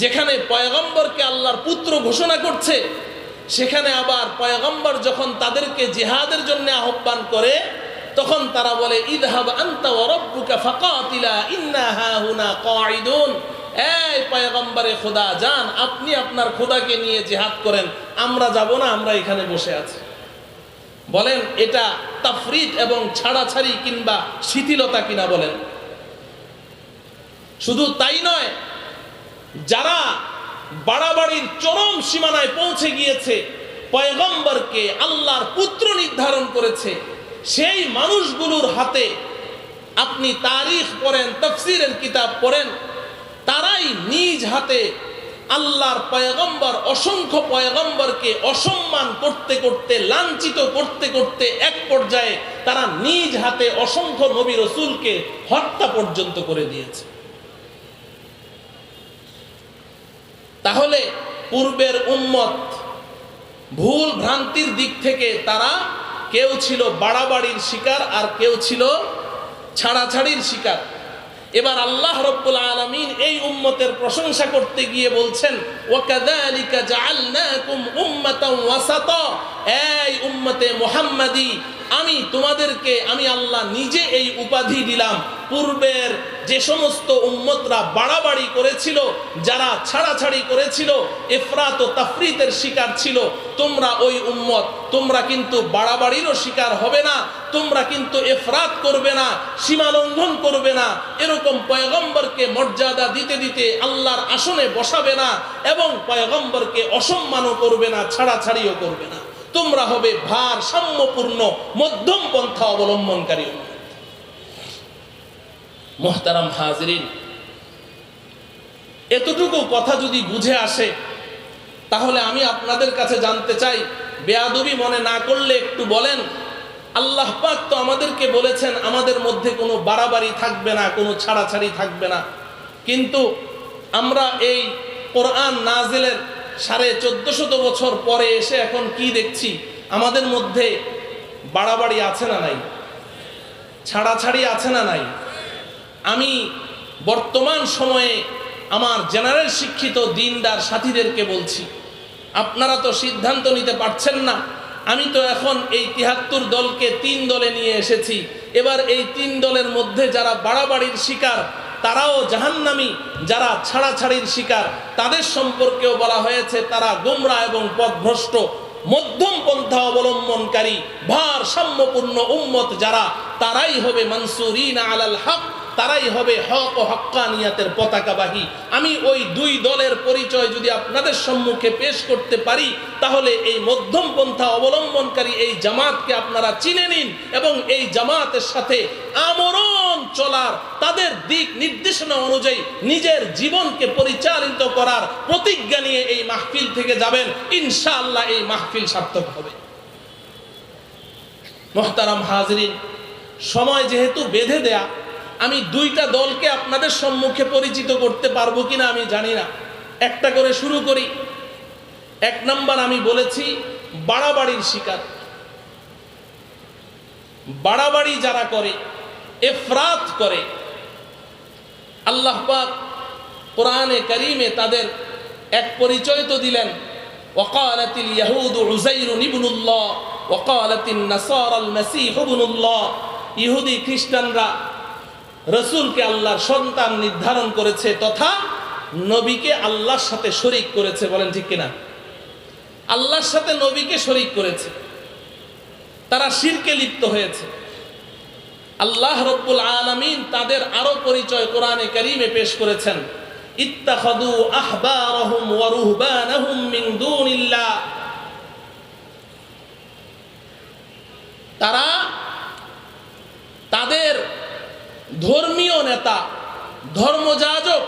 যেখানে পয়গম্বরকে আল্লাহর পুত্র ঘোষণা করছে সেখানে আবার পয়গম্বর যখন তাদেরকে জিহাদের জন্য আহ্বান করে তখন তারা বলে ইযহাব আনতা ওয়া রাব্বুকা ফাকাতিলা ইন্না হাহুনা কাঈদুন। এই পয়গম্বরে খোদা যান, আপনি আপনার খোদাকে নিয়ে জিহাদ করেন, আমরা যাব না, আমরা এখানে বসে আছি। বলেন এটা তাফরিদ এবং ছাড়াছাড়ি কিংবা শিথিলতা কিনা বলেন? শুধু তাই নয়, যারা বাড়াবাড়ির চরম সীমানায় পৌঁছে গিয়েছে, পয়গম্বরকে আল্লাহর পুত্র নির্ধারণ করেছে, সেই মানুষগুলোর হাতে আপনি তারিখ পড়েন, তাফসীরের কিতাব পড়েন, তারাই নিজ হাতে আল্লাহর পয়গম্বর, অসংখ্য পয়গম্বরকে অসম্মান করতে করতে, লাঞ্ছিত করতে করতে এক পর্যায়ে তারা নিজ হাতে অসংখ্য নবী রাসূলকে হত্যা পর্যন্ত করে দিয়েছে। তাহলে পূর্বের উম্মত ভুল ভ্রান্তির দিক থেকে তারা কেউ ছিল বাড়াবাড়ির শিকার আর কেউ ছিল ছাড়াছাড়ির শিকার। এবার আল্লাহ রাব্বুল আলামিন এই উম্মতের প্রশংসা করতে গিয়ে বলছেন, ওয়াকাযালিকা জাআলনাকুম উম্মাতান ওয়াসাতা, এই উম্মতে মুহাম্মাদি আমি তোমাদেরকে আমি আল্লাহ নিজে এই উপাধি দিলাম। পূর্বের যে সমস্ত উম্মতরা বাড়াবাড়ি করেছিল, যারা ছাড়াছাড়ি করেছিল, ইফরাত ও তাফরিতের শিকার ছিল, তোমরা ওই উম্মত, তোমরা কিন্তু বাড়াবাড়িরও শিকার হবে না, তোমরা কিন্তু ইফরাত করবে না, সীমা লঙ্ঘন করবে না, এরকম পয়গম্বরকে মর্যাদা দিতে দিতে আল্লাহর আসনে বসাবে না, এবং পয়গম্বরকে অসম্মানও করবে না, ছাড়াছাড়িও করবে না। তোমরা হবে ভারসাম্যপূর্ণ মধ্যম পন্থা অবলম্বনকারী উম্মত। মুহতারাম হাজিরিন, এতটুকু কথা যদি বুঝে আসে, তাহলে আমি আপনাদের কাছে জানতে চাই, বেয়াদবি মনে না করলে একটু বলেন, আল্লাহ পাক তো আমাদেরকে বলেছেন আমাদের মধ্যে কোনো বাড়াবাড়ি থাকবে না, কোনো ছাড়াছাড়ি থাকবে না, কিন্তু আমরা এই কোরআন নাজিলের 1450 বছর পরে এসে এখন কি দেখছি? আমাদের মধ্যে বাড়াবাড়ি আছে না নাই? ছাড়াছাড়ি আছে না নাই? আমি বর্তমান সময়ে আমার জেনারেল শিক্ষিত দিনদার সাথীদেরকে বলছি, আপনারা তো সিদ্ধান্ত নিতে পারছেন না। আমি তো এখন এই 73 দলকে 3 দলে নিয়ে এসেছি। এবার এই 3 দলের মধ্যে যারা বাড়াবাড়ির শিকার তারাও জাহান্নামী, যারা ছাড়াছাড়ির শিকার তাদের সম্পর্কেও বলা হয়েছে তারা গোমরাহ এবং পথভ্রষ্ট। মধ্যম পন্থা অবলম্বনকারী ভারসাম্যপূর্ণ উম্মত যারা, তারাই হবে মানসুরিনা আলাল হক, তারাই হবে হক ও হক্কানিয়াতের পতাকাবাহী। আমি ওই 2 দলের পরিচয় যদি আপনাদের সম্মুখে পেশ করতে পারি, তাহলে এই মধ্যম পন্থা অবলম্বনকারী এই জামাতকে আপনারা চিনে নিন, এবং এই জামাতের সাথে আমরণ চলার, তাদের দিক নির্দেশনা অনুযায়ী নিজের জীবনকে পরিচালিত করার প্রতিজ্ঞা নিয়ে এই মাহফিল থেকে যাবেন। ইনশাআল্লাহ এই মাহফিল সার্থক হবে। মুহতারাম হাজিরিন, সময় যেহেতু বেঁধে দেয়া, আমি 2টা দলকে আপনাদের সম্মুখে পরিচিত করতে পারবো কিনা আমি জানি না। একটা করে শুরু করি। 1 নাম্বার আমি বলেছি বাড়াবাড়ির শিকার। বাড়াবাড়ি যারা করে, ইফরাত করে, আল্লাহ পাক কোরআনে কারীমে তাদের এক পরিচয় তো দিলেন, ওয়াকালাতিল ইয়াহুদু উযাইরুন ইবনুল্লাহ ওয়াকালাতিন নাসারাল মাসীহ ইবনুল্লাহ। ইহুদি খ্রিস্টানরা রাসূলকে আল্লাহর সন্তান নির্ধারণ করেছে তথা নবীকে আল্লাহর সাথে শরীক করেছে। বলেন ঠিক কিনা? আল্লাহর সাথে নবীকে শরীক করেছে, তারা শিরকে লিপ্ত হয়েছে। আল্লাহ রাব্বুল আলামিন তাদের আরো পরিচয় কোরআনে কারীমে পেশ করেছেন, ইত্তাখাযু আহবারহুম ওয়া রুহবানাহুম মিন দুনিল্লাহ। তারা তাদের ধর্মীয় নেতা, ধর্মযাজক,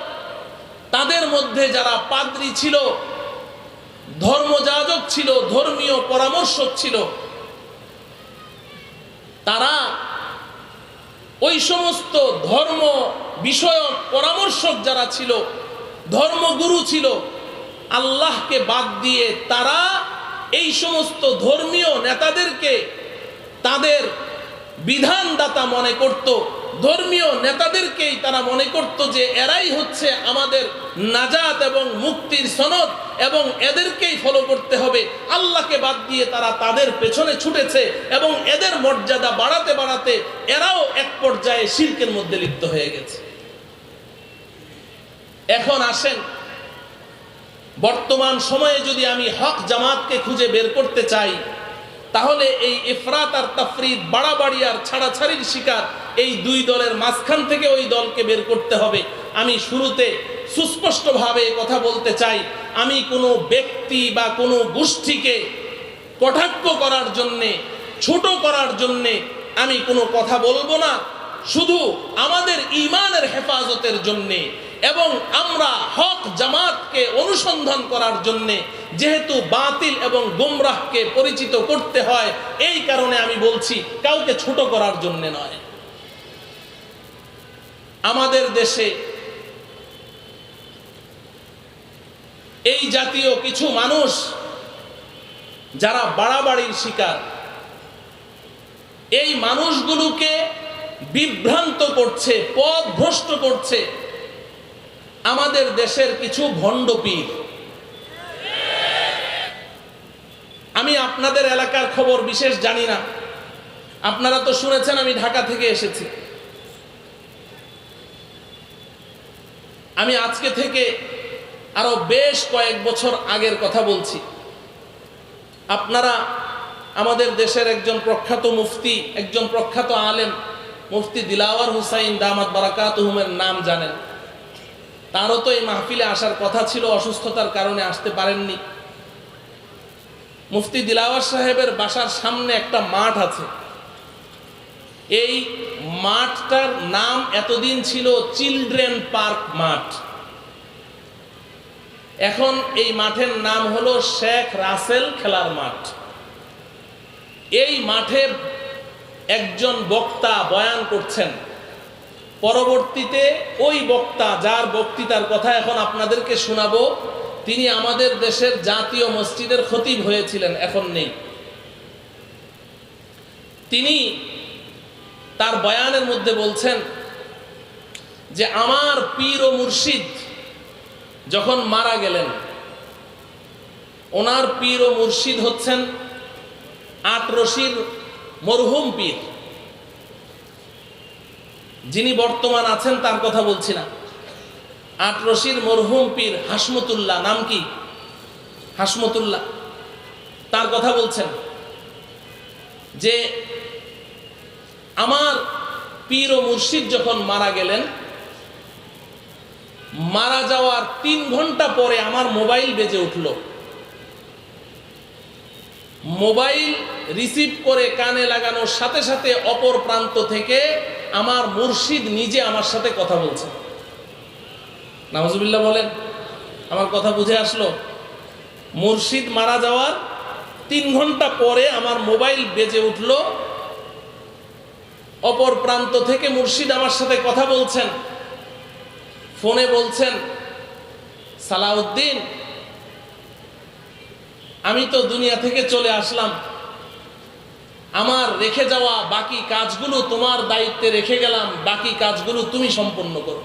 তাদের মধ্যে যারা পাদ্রী ছিল, ধর্মযাজক ছিল, ধর্মীয় পরামর্শক ছিল, তারা ওই সমস্ত ধর্ম বিষয়ক পরামর্শক যারা ছিল, ধর্মগুরু ছিল, আল্লাহকে বাদ দিয়ে তারা এই সমস্ত ধর্মীয় নেতাদেরকে তাদের বিধানদাতা মনে করত। ধর্মীয় নেতাদেরকেই তারা মনে করত যে এরাই হচ্ছে আমাদের নাজাত এবং মুক্তির সনদ, এবং এদেরকেই ফলো করতে হবে। আল্লাহকে বাদ দিয়ে তারা তাদের পেছনে ছুটেছে, এবং এদের মর্যাদা বাড়াতে বাড়াতে এরাও এক পর্যায়ে শিরকের মধ্যে লিপ্ত হয়ে গেছে। এখন আসেন, বর্তমান সময়ে যদি আমি হক জামাতকে খুঁজে বের করতে চাই, তাহলে এই ইফরাত আর তাফরিদ, বাড়াবাড়ি আর ছাড়াছাড়ির শিকার এই 2 দলের মাঝখান থেকে ওই দলকে বের করতে হবে। আমি শুরুতে সুস্পষ্টভাবে কথা বলতে চাই, আমি কোনো ব্যক্তি বা কোনো গোষ্ঠীকে কটাক্ষ করার জন্যে, ছোট করার জন্যে আমি কোনো কথা বলবো না। শুধু আমাদের ঈমানের হেফাজতের জন্যে এবং আমরা হক জামাতকে অনুসন্ধান করার জন্যে, যেহেতু বাতিল এবং গুমরাহকে পরিচিত করতে হয়, এই কারণে আমি বলছি, কাউকে ছোট করার জন্যে নয়। আমাদের দেশে এই জাতীয় কিছু মানুষ যারা বাড়াবাড়ির শিকার, এই মানুষগুলোকে বিভ্রান্ত করছে, পথ ভ্রষ্ট করছে আমাদের দেশের কিছু ভণ্ড পীর। আমি আপনাদের এলাকার খবর বিশেষ জানি না, আপনারা তো শুনেছেন আমি ঢাকা থেকে এসেছি। আমি আজকে থেকে আরো বেশ কয়েক বছর আগের কথা বলছি। আপনারা আমাদের দেশের একজন প্রখ্যাত মুফতি, একজন প্রখ্যাত আলেম মুফতি দিলাওয়ার হুসাইন দামাত বারাকাতুহুমের নাম জানেন। তারও তো এই মাহফিলে আসার কথা ছিল, অসুস্থতার কারণে আসতে পারেননি। মুফতি দিলাওয়ার সাহেবের বাসার সামনে একটা মাঠ আছে। এই মাঠটার নাম এতদিন ছিল চিলড্রেন পার্ক মাঠ। এখন এই মাঠের নাম হলো শেখ রাসেল খেলার মাঠ। এই মাঠে একজন বক্তা বয়ান করছেন। পরবর্তীতে ওই বক্তা, যার বক্তৃতার কথা এখন আপনাদেরকে শোনাবো, তিনি আমাদের দেশের জাতীয় মসজিদের খতিব হয়েছিলেন, এখন নেই। তিনি তার বয়ানের মধ্যে বলছেন যে আমার পীর ও মুর্শিদ যখন মারা গেলেন, ওনার পীর ও মুর্শিদ হচ্ছেন আটরশির মরহুম পীর, যিনি বর্তমান আছেন তার কথা বলছি না। আটরশির মরহুম পীর হাসমতুল্লাহ, নাম কি? হাসমতুল্লাহ, তার কথা বলছেন যে আমার পীর ও মুর্শিদ যখন মারা গেলেন, মারা যাওয়ার 3 ঘন্টা পরে আমার মোবাইল বেজে উঠল। মোবাইল রিসিভ করে কানে লাগানোর সাথে সাথে অপর প্রান্ত থেকে আমার মুর্শিদ নিজে আমার সাথে কথা বলছেন। নাউজুবিল্লাহ বলেন। আমার কথা বুঝে আসলো? মুর্শিদ মারা যাওয়ার 3 ঘন্টা পরে আমার মোবাইল বেজে উঠল, অপর প্রান্ত থেকে মুর্শিদ আমার সাথে কথা বলছেন। ফোনে বলছেন, সালাউদ্দিন, আমি তো দুনিয়া থেকে চলে আসলাম, আমার রেখে যাওয়া বাকি কাজগুলো তোমার দায়িত্বে রেখে গেলাম, বাকি কাজগুলো তুমি সম্পন্ন করো।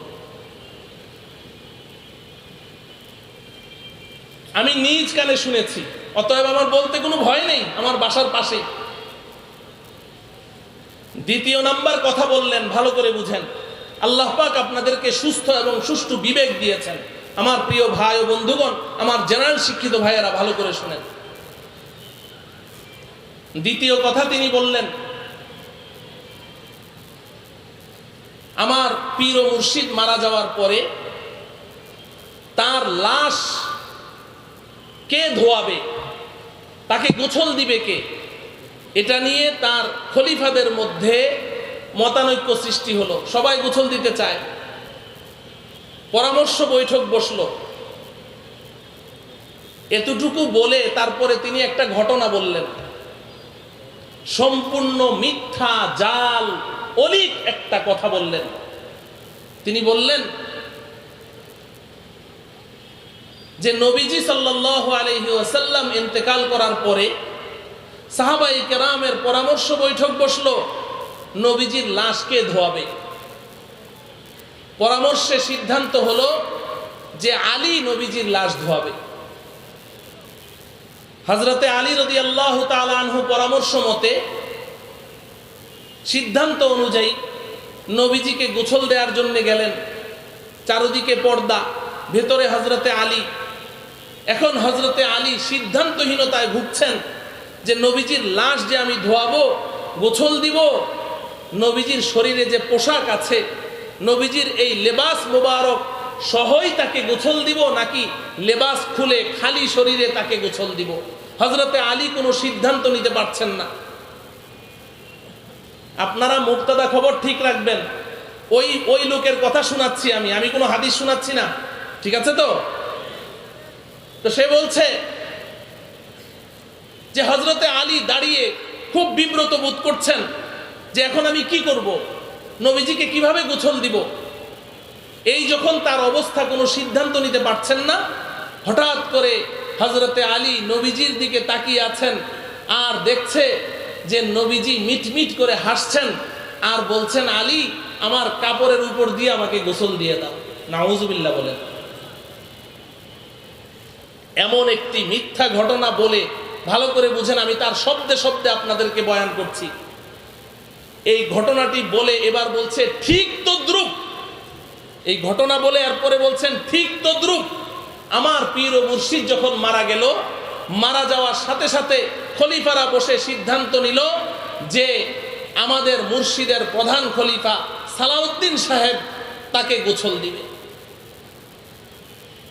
আমি নিজ কানে শুনেছি, অতএব আমার বলতে কোনো ভয় নেই, আমার বাসার পাশে। দ্বিতীয় নাম্বার কথা বললেন, ভালো করে বুঝেন, আল্লাহ পাক আপনাদেরকে সুস্থ এবং সুষ্ঠু বিবেক দিয়েছেন। আমার প্রিয় ভাই ও বন্ধুগণ, আমার জেনারেল শিক্ষিত ভাইয়েরা ভালো করে শুনেন। দ্বিতীয় কথা তিনি বললেন, আমার পীর ও মুর্শিদ মারা যাওয়ার পরে তার লাশ কে ধোয়াবে, তাকে গোসল দিবে কে, এটা নিয়ে তার খলিফাদের মধ্যে মতানৈক্য সৃষ্টি হলো। সবাই গোসল দিতে চায়। পরামর্শ বৈঠক বসলো। এতটুকু বলে তারপরে তিনি একটা ঘটনা বললেন, সম্পূর্ণ মিথ্যা, জাল, অলীক একটা কথা বললেন। তিনি বললেন যে নবীজি সাল্লাল্লাহু আলাইহি ওয়াসাল্লাম ইন্তেকাল করার পরে সাহাবায়ে কেরামের পরামর্শ বৈঠক বসলো, নবীজির লাশকে ধোয়াবে। পরামর্শে সিদ্ধান্ত হলো যে আলী নবীজির লাশ ধোয়াবে। হযরতে আলী রাদিয়াল্লাহু তাআলা আনহু পরামর্শ মতে, সিদ্ধান্ত অনুযায়ী নবীজিকে গোসল দেওয়ার জন্য গেলেন। চারদিকে পর্দা, ভেতরে হযরতে আলী। এখন হযরতে আলী সিদ্ধান্তহীনতায় ভুগছেন যে নবীজির লাশ যে আমি ধোয়াবো, গোসল দিব, নবীজির শরীরে যে পোশাক আছে, নবীজির এই লেবাস মোবারক সহই তাকে গোসল দিব, নাকি লেবাস খুলে খালি শরীরে তাকে গোসল দিব। হযরতে আলী কোনো সিদ্ধান্ত নিতে পারছেন না। আপনারা মুবতাদা খবর ঠিক রাখবেন। ওই লোকের কথা শোনাচ্ছি আমি কোনো হাদিস শোনাচ্ছি না, ঠিক আছে তো? তো সে বলছে যে হযরতে আলী দাঁড়িয়ে খুব বিব্রত বোধ করছেন যে এখন আমি কি করব, নবীজিকে কিভাবে গোসল দিব। এই যখন তার অবস্থা, কোনো সিদ্ধান্ত নিতে পারছেন না, হঠাৎ করে হযরতে আলী নবীজির দিকে তাকিয়ে আছেন আর দেখছে যে নবীজি মিটমিট করে হাসছেন আর বলছেন আলী আমার কাপড়ের উপর দিয়ে আমাকে গোসল দিয়ে দাও। নাউজুবিল্লাহ বলেন। এমন একটি মিথ্যা ঘটনা বলে, ভালো করে বুঝেন, আমি তার শব্দে শব্দে আপনাদেরকে বয়ান করছি। এই ঘটনাটি বলে এবার বলছে ঠিক তদ্রুপ, এই ঘটনা বলে এরপরে বলছেন ঠিক তদ্রুপ আমার পীর ও মুর্শিদ যখন মারা গেল, মারা যাওয়ার সাথে সাথে খলিফারা বসে সিদ্ধান্ত নিল যে আমাদের মুর্শিদের প্রধান খলিফা সালাউদ্দিন সাহেব তাকে গোসল দিবে।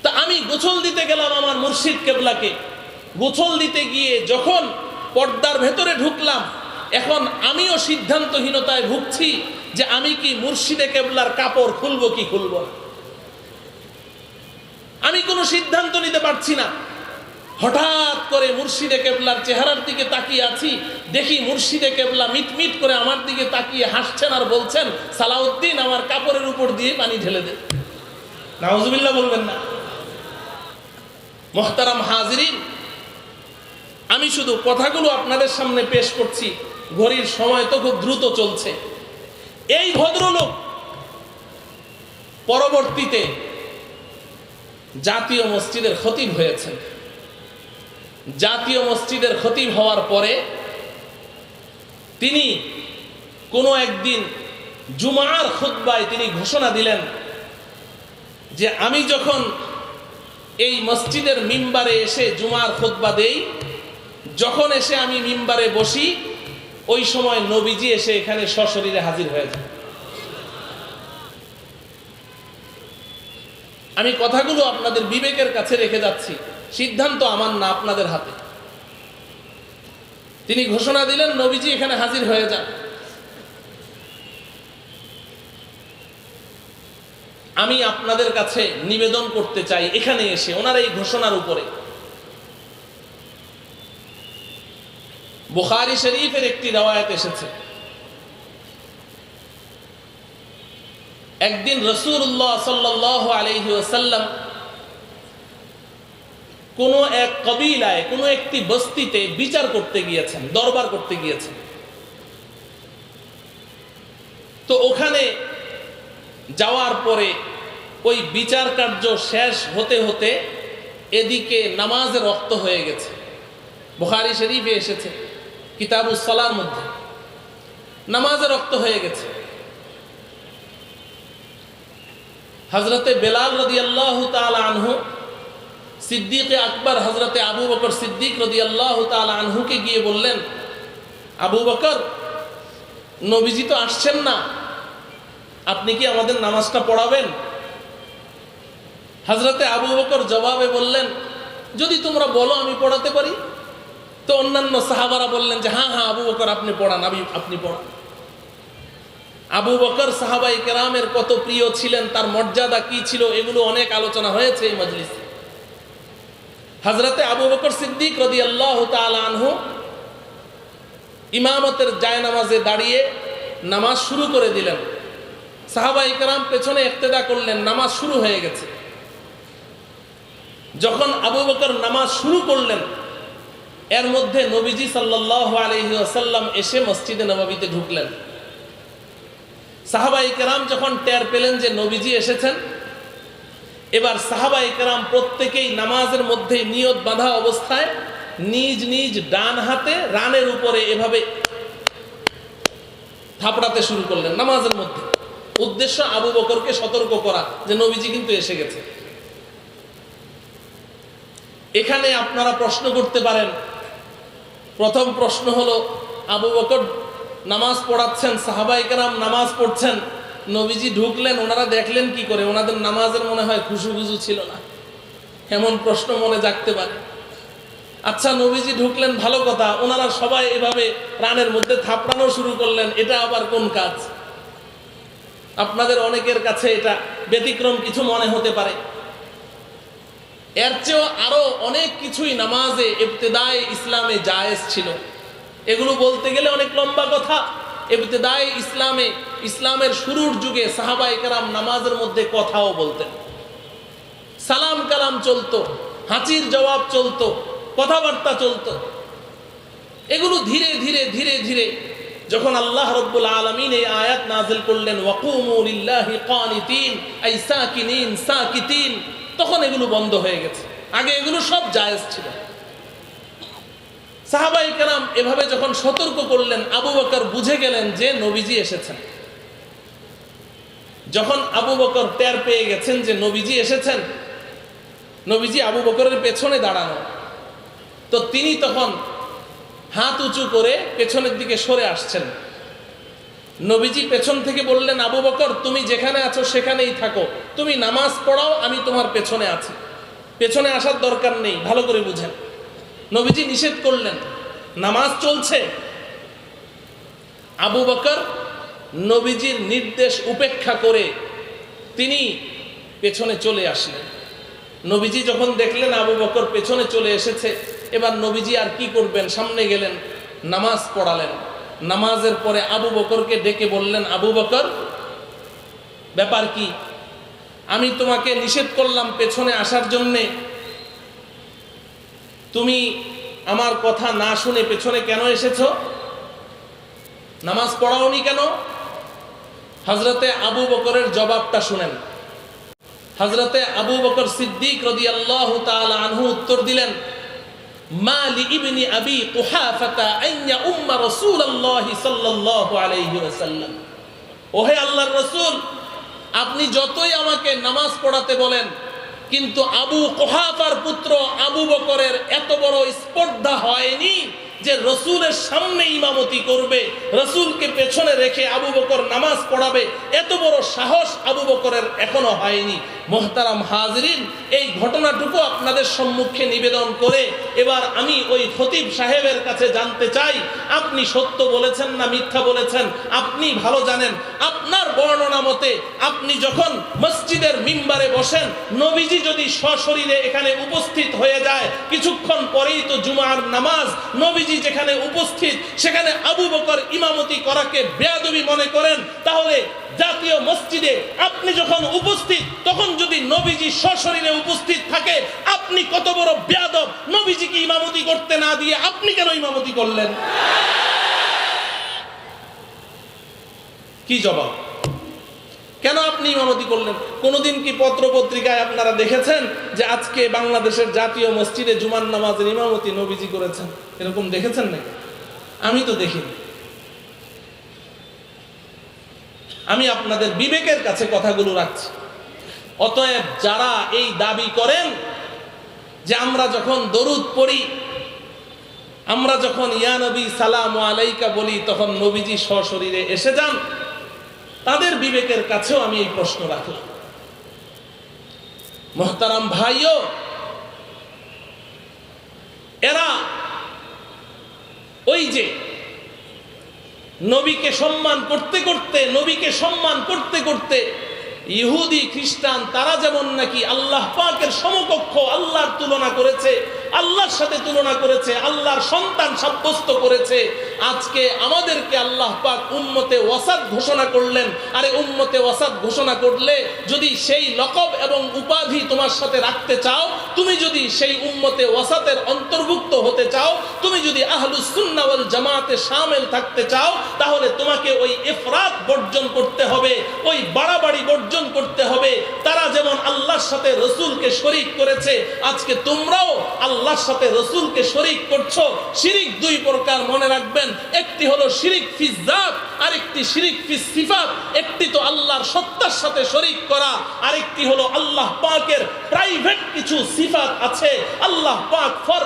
তা আমি গোসল দিতে গেলাম আমার মুর্শিদ কেবলাকে। গোসল দিতে গিয়ে যখন পর্দার ভেতরে ঢুকলাম, এখন আমিও সিদ্ধান্তহীনতায় ভুগছি যে আমি কি মুর্শিদে কেবলার কাপড় খুলবো কি খুলবো না। আমি কোনো সিদ্ধান্ত নিতে পারছি না। হঠাৎ করে মুর্শিদে কেবলার চেহারার দিকে তাকিয়ে আছি, দেখি মুর্শিদে কেবলা মিটমিট করে আমার দিকে তাকিয়ে হাসছেন আর বলছেন, সালাউদ্দিন আমার কাপড়ের উপর দিয়ে পানি ঢেলে দে। নাউজুবিল্লাহ বলবেন না। মুহতারাম হাজিরিন, আমি শুধু কথাগুলো আপনাদের সামনে পেশ করছি, ঘড়ির সময় তো খুব দ্রুত চলছে। এই ভদ্রলোক পরবর্তীতে জাতীয় মসজিদের খতিব হয়েছেন। জাতীয় মসজিদের খতিব হওয়ার পরে তিনি কোনো একদিন জুমার খুতবায় তিনি ঘোষণা দিলেন যে আমি যখন এই মসজিদের মিম্বারে এসে জুমার খুতবা দেই, যখন এসে আমি মিম্বারে বসি, ওই সময় নবীজি এসে এখানে সশরীরে হাজির হয়ে যায়। আমি কথাগুলো আপনাদের বিবেকের কাছে রেখে যাচ্ছি, সিদ্ধান্ত আমার না, আপনাদের হাতে। তিনি ঘোষণা দিলেন নবীজি এখানে হাজির হয়ে যান। আমি আপনাদের কাছে নিবেদন করতে চাই, এখানে এসে ওনার এই ঘোষণার উপরে বুখারী শরীফের একটি রওয়ায়াত এসেছে, একদিন রাসূলুল্লাহ সাল্লাল্লাহু আলাইহি ওয়াসাল্লাম কোনো এক কবিলায়, কোনো একটি বস্তিতে বিচার করতে গিয়েছেন, দরবার করতে গিয়েছেন। তো ওখানে যাওয়ার পরে ওই বিচার কার্য শেষ হতে হতে এদিকে নামাজের ওয়াক্ত হয়ে গেছে। বুখারী শরীফে এসেছে কিতাবুস সালার মধ্যে, নামাজের ওয়াক্ত হয়ে গেছে। হযরতে বেলাল রাদিয়াল্লাহু তাআলা আনহু সিদ্দিকে আকবর হযরতে আবু বকর সিদ্দিক রাদিয়াল্লাহু তাআলা আনহুকে গিয়ে বললেন, আবু বকর, নবীজি তো আসছেন না, আপনি কি আমাদের নামাজটা পড়াবেন? হযরতে আবু বকর জবাবে বললেন, যদি তোমরা বলো আমি পড়াতে পারি। তো অন্যান্য সাহাবারা বললেন যে হ্যাঁ হ্যাঁ আবু বকর আপনি পড়ান, আপনি পড়ান। আবু বকর সাহাবায়ে কেরামের কত প্রিয় ছিলেন, তার মর্যাদা কি ছিল, এগুলো অনেক আলোচনা হয়েছে এই মজলিসে। হযরতে আবু বকর সিদ্দিক রাদিয়াল্লাহু তাআলা আনহু ইমামতের জায়নামাজে দাঁড়িয়ে নামাজ শুরু করে দিলেন। সাহাবায়ে কেরাম পেছনে ইক্তেদা করলেন, নামাজ শুরু হয়ে গেছে। যখন আবু বকর নামাজ শুরু করলেন, এর মধ্যে নবীজি সাল্লাল্লাহু আলাইহি ওয়াসাল্লাম এসে মসজিদে নববীতে ঢুকলেন। সাহাবায়ে কেরাম যখন টের পেলেন যে নবীজি এসেছেন, এবার সাহাবায়ে কেরাম প্রত্যেকেই নামাজের মধ্যে নিয়ত বাঁধা অবস্থায় নিজ নিজ ডান হাতে রানের উপরে এভাবে থাপড়াতে শুরু করলেন নামাজের মধ্যে। উদ্দেশ্য আবু বকরকে সতর্ক করা যে নবীজি কিন্তু এসে গেছে। এখানে আপনারা প্রশ্ন করতে পারেন, প্রথম প্রশ্ন হলো, আবু বকর নামাজ পড়াচ্ছেন, সাহাবায়ে কেরাম নামাজ পড়ছেন, নবীজি ঢুকলেন, ওনারা দেখলেন কি করে? ওনাদের নামাজের মনে হয় খুশুখুশু ছিল না, এমন প্রশ্ন মনে জাগতে পারে। আচ্ছা, নবীজি ঢুকলেন ভালো কথা, ওনারা সবাই এভাবে রানের মধ্যে থাপড়ানো শুরু করলেন, এটা আবার কোন কাজ? আপনাদের অনেকের কাছে এটা ব্যতিক্রম কিছু মনে হতে পারে। এর চেয়েও আরো অনেক কিছুই নামাজে ইবতিদায়ে ইসলামে জায়েজ ছিল। এগুলো বলতে গেলে অনেক লম্বা কথা। ইবতিদায়ে ইসলামে, ইসলামের শুরুর যুগে সাহাবায়ে কেরাম নামাজের মধ্যে কথাও বলতেন, সালাম কালাম চলতো, হাঁচির জবাব চলতো, কথাবার্তা চলতো। এগুলো ধীরে ধীরে ধীরে ধীরে যখন আল্লাহ রাব্বুল আলামিন এই আয়াত নাযিল করলেন ওয়াকুমু লিল্লাহি কানিতিন আই সাকিনিন সাকিতিন, তখন এগুলো বন্ধ হয়ে গেছে। আগে এগুলো সব জায়েজ ছিল। সাহাবায়ে কেরাম এভাবে যখন সতর্ক করলেন, আবু বকর বুঝে গেলেন যে নবীজি এসেছেন। যখন আবু বকর টের পেয়ে গেছেন যে নবীজি এসেছেন, নবীজি আবু বকরের পেছনে দাঁড়ানো, তো তিনি তখন হাত উঁচু করে পেছনের দিকে সরে আসছেন। নবীজি পেছন থেকে বললেন, আবু বকর তুমি যেখানে আছো সেখানেই থাকো, তুমি নামাজ পড়াও, আমি তোমার পেছনে আছি, পেছনে আসার দরকার নেই। ভালো করে বুঝেন, নবীজি নিষেধ করলেন, নামাজ চলছে। আবু বকর নবীজির নির্দেশ উপেক্ষা করে তিনি পেছনে চলে আসলেন। নবীজি যখন দেখলেন আবু বকর পেছনে চলে এসেছে, এবার নবীজি আর কি করবেন, সামনে গেলেন, নামাজ পড়ালেন। নামাজের পরে আবু বকরকে ডেকে বললেন, আবু বকর ব্যাপার কি? আমি তোমাকে নিষেধ করলাম পেছনে আসার জন্যে, তুমি আমার কথা না শুনে পেছনে কেন এসেছো? নামাজ পড়াওনি কেন? হযরতে আবু বকরের জবাবটা শুনেন। হযরতে আবু বকর সিদ্দিক রাদিয়াল্লাহু তাআলা আনহু উত্তর দিলেন, মা লি ইবনি আবি কুহাফাতা আইয়া উম্মা রাসূলুল্লাহি সাল্লাল্লাহু আলাইহি ওয়াসাল্লাম। ওহে আল্লাহর রাসূল, আপনি যতই আমাকে নামাজ পড়াতে বলেন, কিন্তু আবু কুহাফার পুত্র আবু বকরের এত বড় স্পর্ধা হয়নি যে রসুলের সামনে ইমামতি করবে, রসুলকে পেছনে রেখে আবু বকর নামাজ পড়াবে, এত বড় সাহস আবু বকরের এখনো হয়নি। মুহতারাম হাজিরিন, এই ঘটনাটুকু আপনাদের সম্মুখে নিবেদন করে এবার আমি ওই খতিব সাহেবের কাছে জানতে চাই, আপনি সত্য বলেছেন না মিথ্যা বলেছেন আপনি ভালো জানেন। আপনার বর্ণনা মতে আপনি যখন মসজিদের মিম্বারে বসেন, নবীজি যদি সশরীরে এখানে উপস্থিত হয়ে যায়, কিছুক্ষণ পরেই তো জুমার নামাজ, নবীজি যেখানে উপস্থিত সেখানে আবু বকর ইমামতি করাকে বেয়াদবি মনে করেন, তাহলে জাতীয় মসজিদে আপনি যখন উপস্থিত, তখন যদি নবীজি সশরীরে উপস্থিত থাকে, আপনি কত বড় বেয়াদব! নবীজিকে ইমামতি করতে না দিয়ে আপনি কেন ইমামতি করলেন? কি জবাব? কেন আপনি ইমামতি করলেন? কোনদিন কি পত্র পত্রিকায় আপনারা দেখেছেন যে আজকে বাংলাদেশের জাতীয় মসজিদে জুমার নামাজের ইমামতি নবীজি করেছেন? এরকম দেখেছেন নাকি? আমি তো দেখিনি। আমি আপনাদের বিবেকের কাছে কথাগুলো রাখছি। অতএব যারা এই দাবি করেন যে আমরা যখন দরুদ পড়ি, আমরা যখন ইয়া নবী সালামু আলাইকা বলি, তখন নবীজি সশরীরে এসে যান, তাদের বিবেকের কাছেও আমি এই প্রশ্ন রাখলাম। মুহতারাম ভাইও, এরা ওই যে নবীকে সম্মান করতে করতে, নবীকে সম্মান করতে করতে ইহুদি খ্রিস্টান তারা যেমন নাকি আল্লাহ পাকের সমকক্ষ আল্লাহর তুলনা করেছে, আল্লাহর সাথে তুলনা করেছে, আল্লাহর সন্তান সাব্যস্ত করেছে, আজকে আমাদেরকে আল্লাহ পাক উম্মতে ওয়াসাত ঘোষণা করলেন। আরে উম্মতে ওয়াসাত ঘোষণা করলে যদি সেই লকব এবং উপাধি তোমার সাথে রাখতে চাও, তুমি যদি সেই উম্মতে ওয়াসাতের অন্তর্ভুক্ত হতে চাও, তুমি যদি আহলুস সুন্নাহ ওয়াল জামাতে শামিল থাকতে চাও, তাহলে তোমাকে ওই ইফরাত বর্জন করতে হবে, ওই বাড়াবাড়ি বর্জন করতে হবে। তারা যেমন আল্লাহর সাথে রাসূলকে শরীক করেছে, আজকে তোমরাও আল্লাহর সাথে রাসূলকে শরীক করছো। শিরিক দুই প্রকার মনে রাখবেন, একটি হলো শিরিক ফি যাত, আরেকটি শিরিক ফি সিফাত। একটি তো আল্লাহর সত্তার সাথে শরীক করা, আরেকটি হলো আল্লাহ পাকের প্রাইভেট কিছু সিফাত আছে, আল্লাহ পাক ফর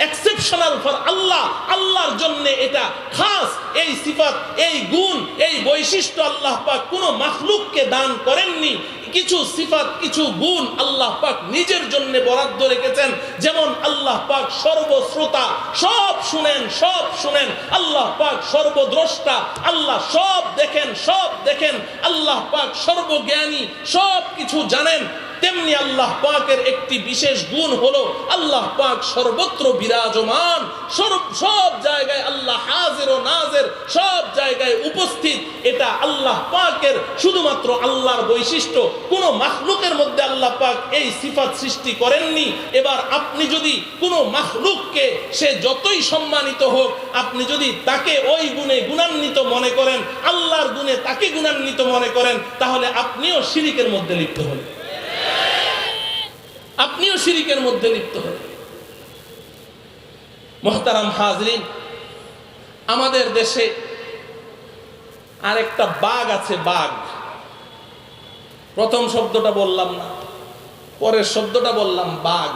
এক্সেপশনাল ফর আল্লাহ, আল্লাহর জন্য এটা খাস। এই সিফাত, এই গুণ, এই বৈশিষ্ট্য আল্লাহ পাক কোনো মাখলুককে দান করেননি। কিছু সিফাত, কিছু গুণ আল্লাহ পাক নিজের জন্য বরাদ্দ রেখেছেন। যেমন আল্লাহ পাক সর্বশ্রোতা, সব শুনেন, সব শুনেন। আল্লাহ পাক সর্বদ্রষ্টা, আল্লাহ সব দেখেন, সব দেখেন। আল্লাহ পাক সর্বজ্ঞানী, সব কিছু জানেন। তেমনি আল্লাহ পাকের একটি বিশেষ গুণ হলো আল্লাহ পাক সর্বত্র বিরাজমান, সব জায়গায় আল্লাহ হাজির ও নাজির, সব জায়গায় উপস্থিত। এটা আল্লাহ পাকের শুধুমাত্র আল্লাহর বৈশিষ্ট্য। কোনো মাখলুকের মধ্যে আল্লাহ পাক এই সিফাত সৃষ্টি করেননি। এবার আপনি যদি কোনো মাখলুককে, সে যতই সম্মানিত হোক, আপনি যদি তাকে ওই গুণে গুণান্বিত মনে করেন, আল্লাহর গুণে তাকে গুণান্বিত মনে করেন, তাহলে আপনিও শিরিকের মধ্যে লিপ্ত হন, আপনিও শিরিকের মধ্যে লিপ্ত হন। মুহতারাম হাজরিন, আমাদের দেশে আরেকটা বাঘ আছে, বাঘ। প্রথম শব্দটা বললাম না, পরের শব্দটা বললাম, বাঘ,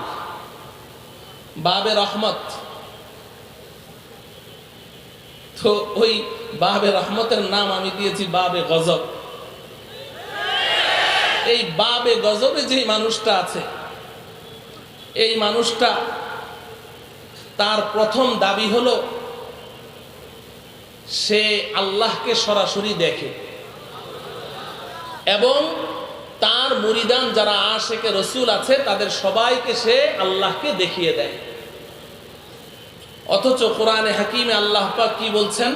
বাবে রহমত। তো ওই বাবে রহমতের নাম আমি দিয়েছি বাবে গজব। এই বাবে গজবে যে মানুষটা আছে, এই মানুষটা, তার প্রথম দাবি হলো সে আল্লাহকে সরাসরি দেখে এবং তার মুরিদান যারা আশিকে রসুল আছে তাদের সবাইকে সে আল্লাহকে দেখিয়ে দেয়। অথচ কোরআনে হাকিমে আল্লাহ পাক কি বলছেন?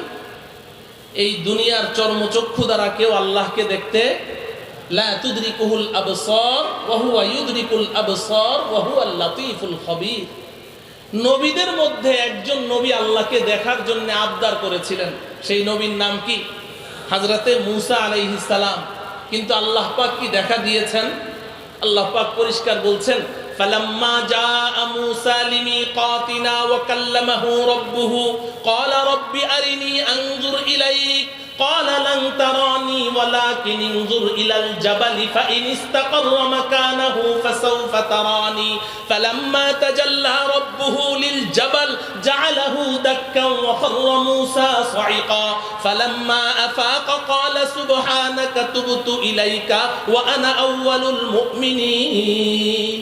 এই দুনিয়ার চর্মচক্ষু দ্বারা কেউ আল্লাহকে দেখতে, লা তুদরিকুহুল আবসার ওয়া হুয়া ইউদরিকুল আবসার ওয়া হুয়াল লাতীফুল খবীর। নবীদের মধ্যে একজন নবী আল্লাহকে দেখার জন্য আবদার করেছিলেন। সেই নবীর নাম কি? হযরতে মূসা আলাইহিস সালাম। কিন্তু আল্লাহ পাক কি দেখা দিয়েছেন? আল্লাহ পাক পরিষ্কার বলছেন, ফালাম্মা জাআ মূসা লিমিকাতিনা ওয়া কাল্লামাহু রাব্বুহু ক্বালা রাব্বি আরিনি আনজুর ইলাইক قال لن تراني ولكن انظر إلى الجبل فإن استقر مكانه فسوف تراني فلما تجلى ربه للجبل جعله دكا وخر موسى صعقا فلما أفاق قال سبحانك تبت إليك وأنا أول المؤمنين।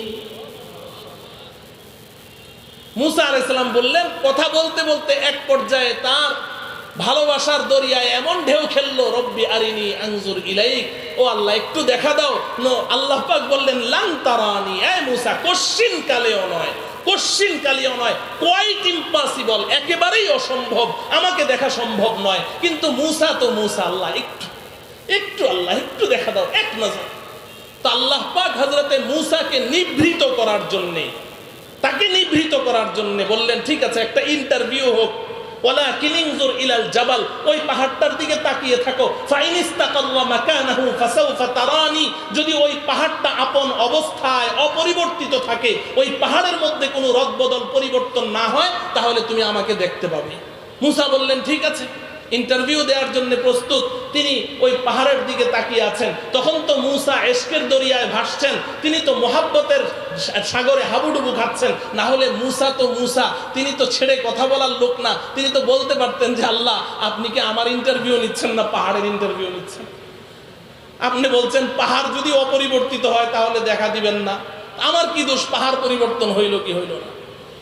মুসা আলাইহিস সালাম বললেন, কথা বলতে বলতে এক পর্যায়ে তার ভালোবাসার দরিয়ায় এমন ঢেউ খেললো, রব্বি আরিনি আনজুর ইলাইক, ও আল্লাহ একটু দেখা দাও। আল্লাহ পাক বললেন, লান তারানি, এ মুসা কোশ্চিন কালেও নয়, কোশ্চিন কালেও নয়, কোয়াইট ইম্পসিবল, একেবারেই অসম্ভব, আমাকে দেখা সম্ভব নয়। কিন্তু মুসা তো মুসা, আল্লাহ একটু আল্লাহ একটু দেখা দাও, এক নজর। তো আল্লাহ পাক হযরতে মুসাকে নিভৃত করার জন্য, তাকে নিভৃত করার জন্য বললেন, ঠিক আছে, একটা ইন্টারভিউ হোক। ওয়ালাকিন ইনজুর ইলাল জাবাল, ওই পাহাড়টার দিকে তাকিয়ে থাকো। ফাইন ইস্তাকাল্লা মাকানাহু ফাসাউফা তারানি, যদি ওই পাহাড়টা আপন অবস্থায় অপরিবর্তিত থাকে, ওই পাহাড়ের মধ্যে কোনো রদবদল পরিবর্তন না হয়, তাহলে তুমি আমাকে দেখতে পাবে। মুসা বললেন, ঠিক আছে, ইন্টারভিউ দেওয়ার জন্য প্রস্তুত। তিনি ওই পাহাড়ের দিকে তাকিয়ে আছেন। তখন তো মুসা ইশকের দরিয়ায় ভাসছেন, তিনি তো মোহাব্বতের সাগরে হাবুডুবু খাচ্ছেন। না হলে মুসা তো মুসা, তিনি তো ছেড়ে কথা বলার লোক না। তিনি তো বলতে পারতেন যে, আল্লাহ আপনি কি আমার ইন্টারভিউ নিচ্ছেন না পাহাড়ের ইন্টারভিউ নিচ্ছেন? আপনি বলছেন পাহাড় যদি অপরিবর্তিত হয় তাহলে দেখা দিবেন না, আমার কি দোষ, পাহাড় পরিবর্তন হইল কি হইল না,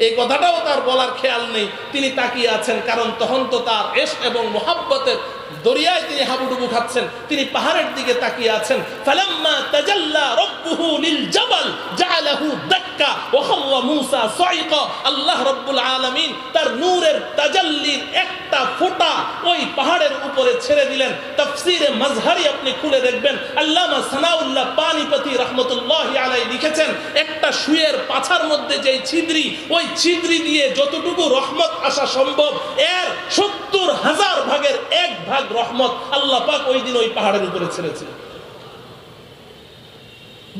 এই কথাটাও তার বলার খেয়াল নেই। তিনি তাকিয়ে আছেন, কারণ তখন তো তার ইশক এবং মুহাব্বতের দরিয়ায় তিনি হাবুডুবু খাচ্ছেন। তিনি পাহাড়ের দিকে তাকিয়ে আছেন। ফালাম্মা তাজাল্লা রাব্বুহু লিল জাবাল জাআলাহু দাক্কা ওয়া খাওয়া মূসা সাইকা। আল্লাহ রাব্বুল আলামিন তার নূরের তাজাল্লির একটা ফোঁটা ওই পাহাড়ের উপরে ছেড়ে দিলেন। তাফসীরে মাজহারি আপনি খুলে দেখবেন, আল্লামা সানাউল্লাহ পানিপতি রাহমাতুল্লাহি আলাইহি লিখেছেন, একটা শুয়ের পাছার মধ্যে যেই ছিদ্রি, ওই ছিদ্রি দিয়ে যতটুকু রহমত আসা সম্ভব, এর ৭০,০০০ ভাগের ১ ভাগ রহমত আল্লাহ পাক ওই দিন ওই পাহাড়ের উপরে ছেড়েছিলেন।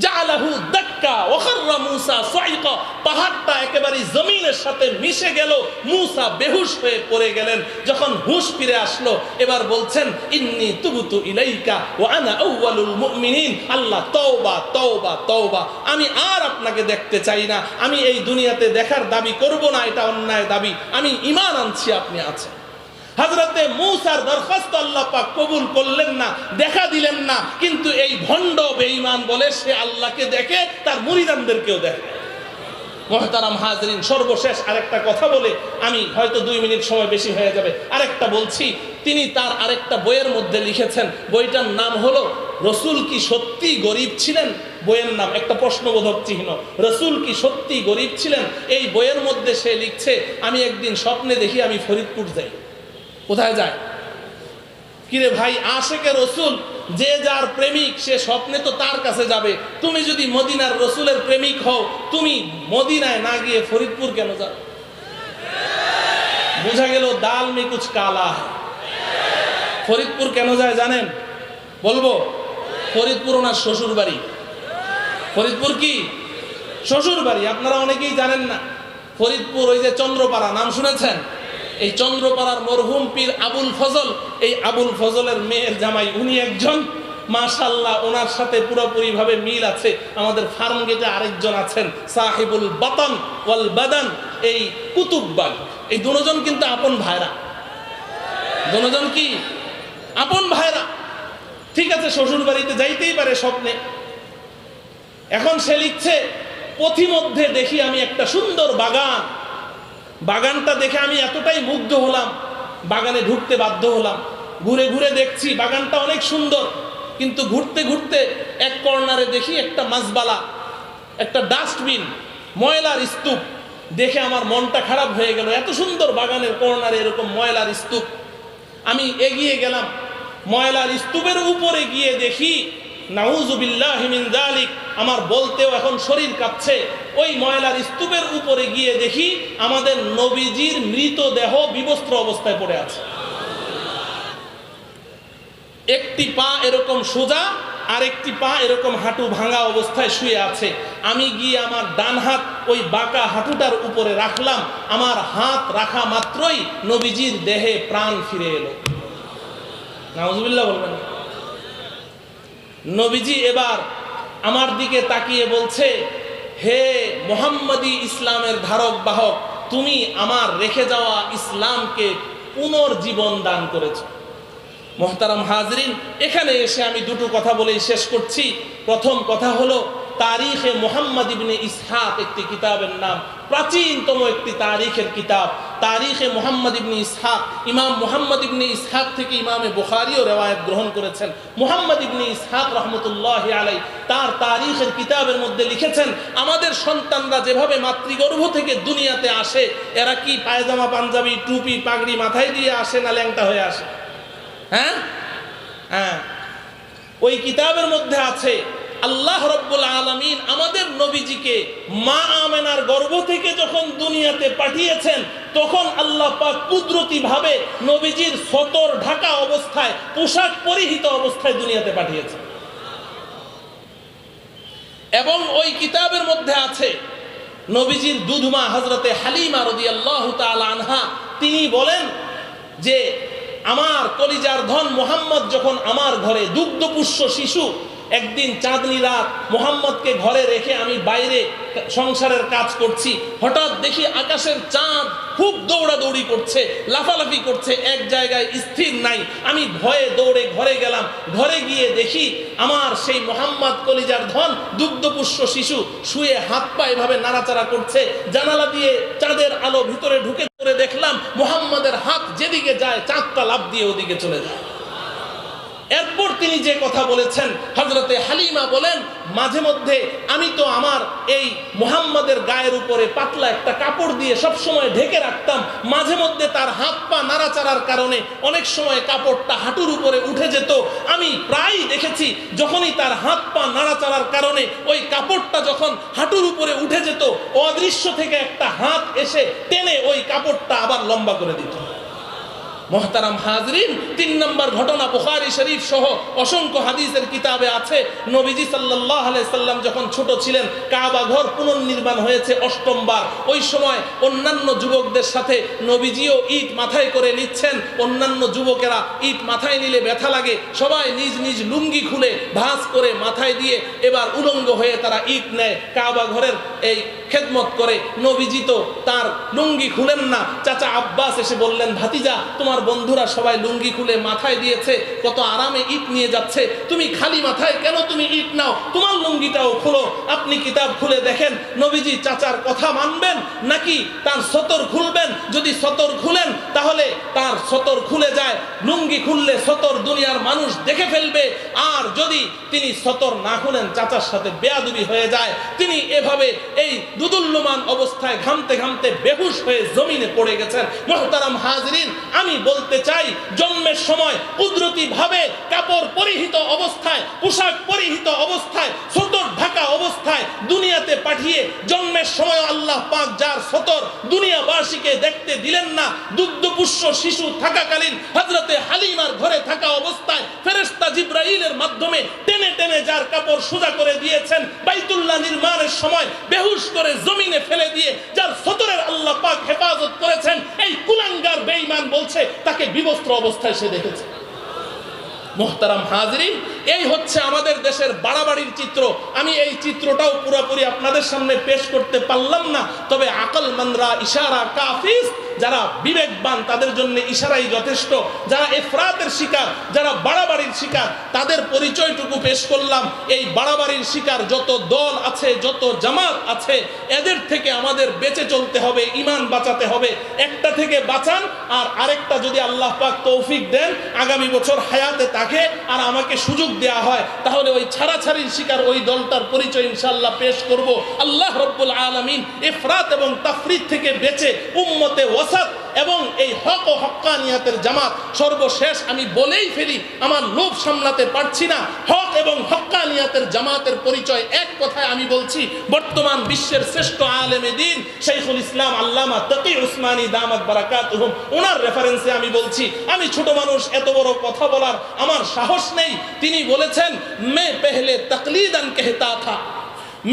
জাআলাহু দাক্কা ওয়া খাররা মূসা সাইকা, পাহাড়টা একেবারে জমিনের সাথে মিশে গেল। মূসা বেহুশ হয়ে পড়ে গেলেন। যখন হুঁশ ফিরে আসলো, এবার বলছেন, ইন্নী তুবতু ইলাইকা ওয়া আনা আউয়ালুল মুমিনিন। আল্লাহ, তওবা তওবা তওবা, আমি আর আপনাকে দেখতে চাই না, আমি এই দুনিয়াতে দেখার দাবি করব না, এটা অন্যায় দাবি, আমি ঈমান আনছি আপনি আছেন। হযরতে মূসার দরখাস্ত আল্লাহ পাক কবুল করলেন না, দেখা দিলেন না। কিন্তু এই ভণ্ড বেঈমান বলে সে আল্লাহকে দেখে, তার মুরিদানদেরকেও দেখে। মুহতারাম হাজরিন, সর্বশেষ আরেকটা কথা বলে, আমি হয়তো 2 মিনিট সময় বেশি হয়ে যাবে, আরেকটা বলছি। তিনি তার আরেকটা বইয়ের মধ্যে লিখেছেন, বইটার নাম হলো, রসুল কি সত্যি গরিব ছিলেন? বইয়ের নাম, একটা প্রশ্নবোধক চিহ্ন। রসুল কি সত্যি গরিব ছিলেন? এই বইয়ের মধ্যে সে লিখছে, আমি একদিন স্বপ্নে দেখি আমি ফরিদপুর যাই। কোথায় যায়? কিরে ভাই, আশেকে রসুল যে যার প্রেমিক সে স্বপ্নে তো তার কাছে যাবে। তুমি যদি মদিনার রসুলের প্রেমিক হও, তুমি মদিনায় না গিয়ে ফরিদপুর কেন যাও? বুঝা গেল দাল মে কুছ কালা। ফরিদপুর কেন যায় জানেন? বলবো, ফরিদপুর ওনার শ্বশুর বাড়ি। ফরিদপুর কি শ্বশুর বাড়ি? আপনারা অনেকেই জানেন না। ফরিদপুর ওই যে চন্দ্রপাড়া, নাম শুনেছেন? এই চন্দ্রপাড়ার মরহুম পীর আবুল ফজল, এই আবুল ফজলের মেয়ের জামাই উনি একজন। মাশাআল্লাহ, ওনার সাথে পুরোপুরি ভাবে মিল আছে। আমাদের ফার্ম গেটে আরেকজন আছেন সাহিবুল বাতান ওয়াল বাদান, এই কুতুববাগ। এই দুজন কিন্তু আপন ভাইরা। দুজন কি আপন ভাইরা? ঠিক আছে, শ্বশুর বাড়িতে যাইতেই পারে স্বপ্নে। এখন সে লিখছে, পথিমধ্যে দেখি আমি একটা সুন্দর বাগান। বাগানটা দেখে আমি এতটাই মুগ্ধ হলাম, বাগানে ঢুকতে বাধ্য হলাম। ঘুরে ঘুরে দেখছি বাগানটা অনেক সুন্দর, কিন্তু ঘুরতে ঘুরতে এক কর্নারে দেখি একটা মাছবালা, একটা ডাস্টবিন, ময়লার স্তূপ। দেখে আমার মনটা খারাপ হয়ে গেল। এত সুন্দর বাগানের কর্নারে এরকম ময়লার স্তূপ। আমি এগিয়ে গেলাম, ময়লার স্তূপের উপরে গিয়ে দেখি, নাউযুবিল্লাহি মিন যালিক, আমার বলতেও এখন শরীর কাঁপছে। ওই ময়লার স্তূপের উপরে গিয়ে দেখি আমাদের নবীজির মৃতদেহ বিবস্ত্র অবস্থায় পড়ে আছে। একটি পা এরকম সোজা, আর একটি পা এরকম হাঁটু ভাঙা অবস্থায় শুয়ে আছে। আমি গিয়ে আমার ডান হাত ওই বাঁকা হাঁটুটার উপরে রাখলাম। আমার হাত রাখা মাত্রই নবীজির দেহে প্রাণ ফিরে এলো। নাউযুবিল্লাহ বলবেন। নবীজি এবার আমার দিকে তাকিয়ে বলছে, হে মুহাম্মাদি ইসলামের ধারক বাহক, তুমি আমার রেখে যাওয়া ইসলামকে পুনর্জীবন দান করেছো। মোহতারাম হাজরিন, এখানে এসে আমি দুটো কথা বলেই শেষ করছি। প্রথম কথা হলো, তারিখে মুহাম্মদ ইবনে ইসহাক একটি কিতাবের নাম, প্রাচীনতম একটি তারিখের কিতাব। তারিখে মুহাম্মদ ইবনে ইসহাক, ইমাম মুহাম্মদ ইবনে ইসহাক থেকে ইমামে বুখারীও রিওয়ায়াত গ্রহণ করেছেন। মুহাম্মদ ইবনে ইসহাক রাহমাতুল্লাহি আলাইহি তার তারিখের কিতাবের মধ্যে লিখেছেন, আমাদের সন্তানরা যেভাবে মাতৃগর্ভ থেকে দুনিয়াতে আসে, এরা কি পায়জামা পাঞ্জাবি টুপি পাগড়ি মাথায় দিয়ে আসে না ল্যাংটা হয়ে আসে? হ্যাঁ হ্যাঁ, ওই কিতাবের মধ্যে আছে আল্লাহ রাব্বুল আলামিন আমাদের নবীজিকে মা আমেনার গর্ভ থেকে যখন দুনিয়াতে পাঠিয়েছেন, তখন আল্লাহ পাক কুদরতি ভাবে নবীজির সতর ঢাকা অবস্থায়, পোশাক পরিহিত অবস্থায় দুনিয়াতে পাঠিয়েছেন। এবং ওই কিতাবের মধ্যে আছে নবীজির দুধমা হযরতে হালিমা রাদিয়াল্লাহু তাআলা আনহা, তিনি বলেন যে আমার কলিজার ধন মুহাম্মদ যখন আমার ঘরে দুগ্ধপুষ্য শিশু, একদিন চাঁদনি রাত মুহাম্মদকে ঘরে রেখে আমি বাইরে সংসারের কাজ করছি, হঠাৎ দেখি আকাশের চাঁদ খুব দৌড়াদৌড়ি করছে, লাফালাফি করছে, এক জায়গায় স্থির নাই। আমি ভয়ে দৌড়ে ঘরে গেলাম। ঘরে গিয়ে দেখি আমার সেই মুহাম্মদ কলিজার ধন দুগ্ধপুষ্য শিশু শুয়ে হাত পা এভাবে নাড়াচাড়া করছে। জানালা দিয়ে চাঁদের আলো ভিতরে ঢুকে করে দেখলাম মুহাম্মদের হাত যেদিকে যায় চাঁদটা লাফ দিয়ে ওদিকে চলে যায়। এরপর তিনি যে কথা বলেছেন, হযরতে হালিমা বলেন, মাঝে মধ্যে আমি তো আমার এই মুহাম্মাদের গায়ের উপরে পাতলা একটা কাপড় দিয়ে সব সময় ঢেকে রাখতাম। মাঝে মধ্যে তার হাত পা নাড়াচাড়ার কারণে অনেক সময় কাপড়টা হাঁটুর উপরে উঠে যেত। আমি প্রায়ই দেখেছি যখনই তার হাত পা নাড়াচাড়ার কারণে ওই কাপড়টা যখন হাঁটুর উপরে উঠে যেত, অদৃশ্য থেকে একটা হাত এসে টেনে ওই কাপড়টা আবার লম্বা করে দিত। মোহতারাম হাজরিন, 3 নম্বর ঘটনা বুখারী শরীফ সহ অসংখ্য হাদিসের কিতাবে আছে। নবীজি সাল্লাল্লাহু আলাইহি সাল্লাম যখন ছোট ছিলেন, কাবা ঘর পুনর্নির্মাণ হয়েছে 8ম বার। ওই সময় অন্যান্য যুবকদের সাথে নবীজিও ইট মাথায় করে নিচ্ছেন। অন্যান্য যুবকেরা ইট মাথায় নিলে ব্যথা লাগে, সবাই নিজ নিজ লুঙ্গি খুলে ভাঁজ করে মাথায় দিয়ে এবার উলঙ্গ হয়ে তারা ইট নেয়, কাবা ঘরের এই খেদমত করে। নবীজি তো তার লুঙ্গি খুলেন না। চাচা আব্বাস এসে বললেন, ভাতিজা, তোমার বন্ধুরা সবাই লুঙ্গি খুলে মাথায় দিয়েছে, কত আরামে ইট নিয়ে যাচ্ছে, তুমি খালি মাথায় কেন তুমি ইট নাও? তোমার লুঙ্গিটাও খুলো। আপনি কিতাব খুলে দেখেন নবীজি চাচার কথা মানবেন নাকি তার সতর খুলবেন? যদি সতর খুলেন তাহলে তার সতর খুলে যায়, লুঙ্গি খুললে সতর দুনিয়ার মানুষ দেখে ফেলবে, আর যদি তিনি সতর না খুলেন চাচার সাথে বেয়াদবি হয়ে যায়। তিনি এভাবে এই দুদুল্যমান অবস্থায় ঘামতে ঘামতে বেহুশ হয়ে জমিনে পড়ে গেছেন। মুহতারাম হাজরিন, আমি বলতে চাই, জন্মের সময় কুদরতি ভাবে কাপড় পরিহিত অবস্থায়, পোশাক পরিহিত অবস্থায়, সতর ঢাকা অবস্থায় দুনিয়াতে পাঠিয়ে জন্মের সময় আল্লাহ পাক যার সতর দুনিয়াবাসীকে দেখতে দিলেন না, দুগ্ধপুষ্য শিশু থাকাকালীন হযরতে হালিমার ঘরে থাকা অবস্থায় ফেরেশতা জিবরাইলের মাধ্যমে টেনে টেনে যার কাপড় সোজা করে দিয়েছেন, বাইতুল্লাহ নির্মাণের সময় বেহুশ করে জমিনে ফেলে দিয়ে যার সতরের আল্লাহ পাক হেফাজত করেছেন, এই কুলাঙ্গার বেঈমান বলছে তাকে বিবস্ত্র অবস্থায় সে দেখেছে। মুহতারাম হাজরিন, এই হচ্ছে আমাদের দেশের বাড়াবাড়ির চিত্র। আমি এই চিত্রটাও পুরোপুরি আপনাদের সামনে পেশ করতে পারলাম না, তবে আকলমন্দরা, ইশারা কাফিস, যারা বিবেকবান তাদের জন্য ইশারাই যথেষ্ট। যারা ইফরাতের শিকার, যারা বাড়াবাড়ির শিকার, তাদের পরিচয়টুকু পেশ করলাম। এই বাড়াবাড়ির শিকার যত দল আছে, যত জামাত আছে, এদের থেকে আমাদের বেঁচে চলতে হবে, ঈমান বাঁচাতে হবে। একটা থেকে বাঁচান, আর আরেকটা যদি আল্লাহ পাক তৌফিক দেন, আগামী বছর হায়াতে থাকে আর আমাকে সুযোগ দেয়া হয়, তাহলে ওই ছাড়াছাড়ির শিকার ওই দলটার পরিচয় ইনশাআল্লাহ পেশ করব। আল্লাহ রাব্বুল আলামিন ইফরাত এবং তাফরিদ থেকে বেঁচে উম্মতে ওয়াসাত এবং এই হক ও হক্কানিয়াতের জামাত, সর্বশেষ আমি বলেই ফেলি, আমার লোভ সামলাতে পারছি না, হক এবং হক্কানিয়াতের জামাতের পরিচয় এক কথায় আমি বলছি, বর্তমান বিশ্বের শ্রেষ্ঠ আলেমে দ্বীন শাইখুল ইসলাম আল্লামা তাকি উসমানী দামাত বারাকাতুহুম, ওনার রেফারেন্সে আমি বলছি। আমি ছোট মানুষ, এত বড় কথা বলার আমার সাহস নেই। তিনি বলেছেন, मैं पहले तकलीदन कहता था,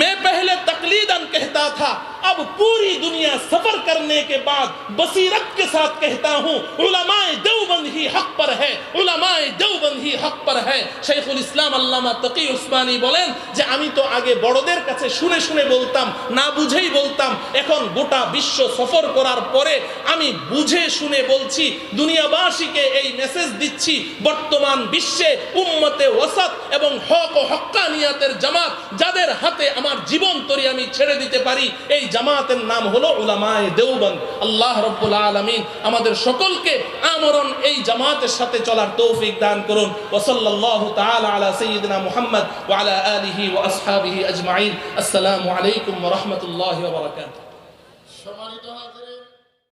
मैं पहले तकलीदन कहता था, अब पूरी दुनिया सफर करने के बाद बसीरत के साथ कहता हूँ, उलमाए देवबंद ही हक पर है, उलमाए देवबंद ही हक पर है। শাইখুল ইসলাম আল্লামা তাকি উসমানী বলেন যে আমি তো আগে বড়দের কাছে শুনে শুনে বলতাম, না বুঝেই বলতাম, এখন গোটা বিশ্ব সফর করার পরে আমি বুঝে শুনে বলছি, দুনিয়াবাসীকে এই মেসেজ দিচ্ছি, বর্তমান বিশ্বে উম্মতে ওয়াসাত এবং হক ও হক্কানিয়াতের জামাত যাদের হাতে আমার জীবন তরি আমি ছেড়ে দিতে পারি, এই জামাতের নাম হলো উলামায়ে দেওবন্দ। আল্লাহ রাব্বুল আলামিন আমাদের সকলকে আমরণ এই জামাতের সাথে চলার তৌফিক দান করুন। ওয়া সাল্লাল্লাহু তাআলা আলা সাইয়্যিদিনা মুহাম্মদ ওয়া আলা আলিহি ওয়া আসহাবিহি আজমাইন। আসসালামু আলাইকুম ওয়া রাহমাতুল্লাহি ওয়া বারাকাতুহু।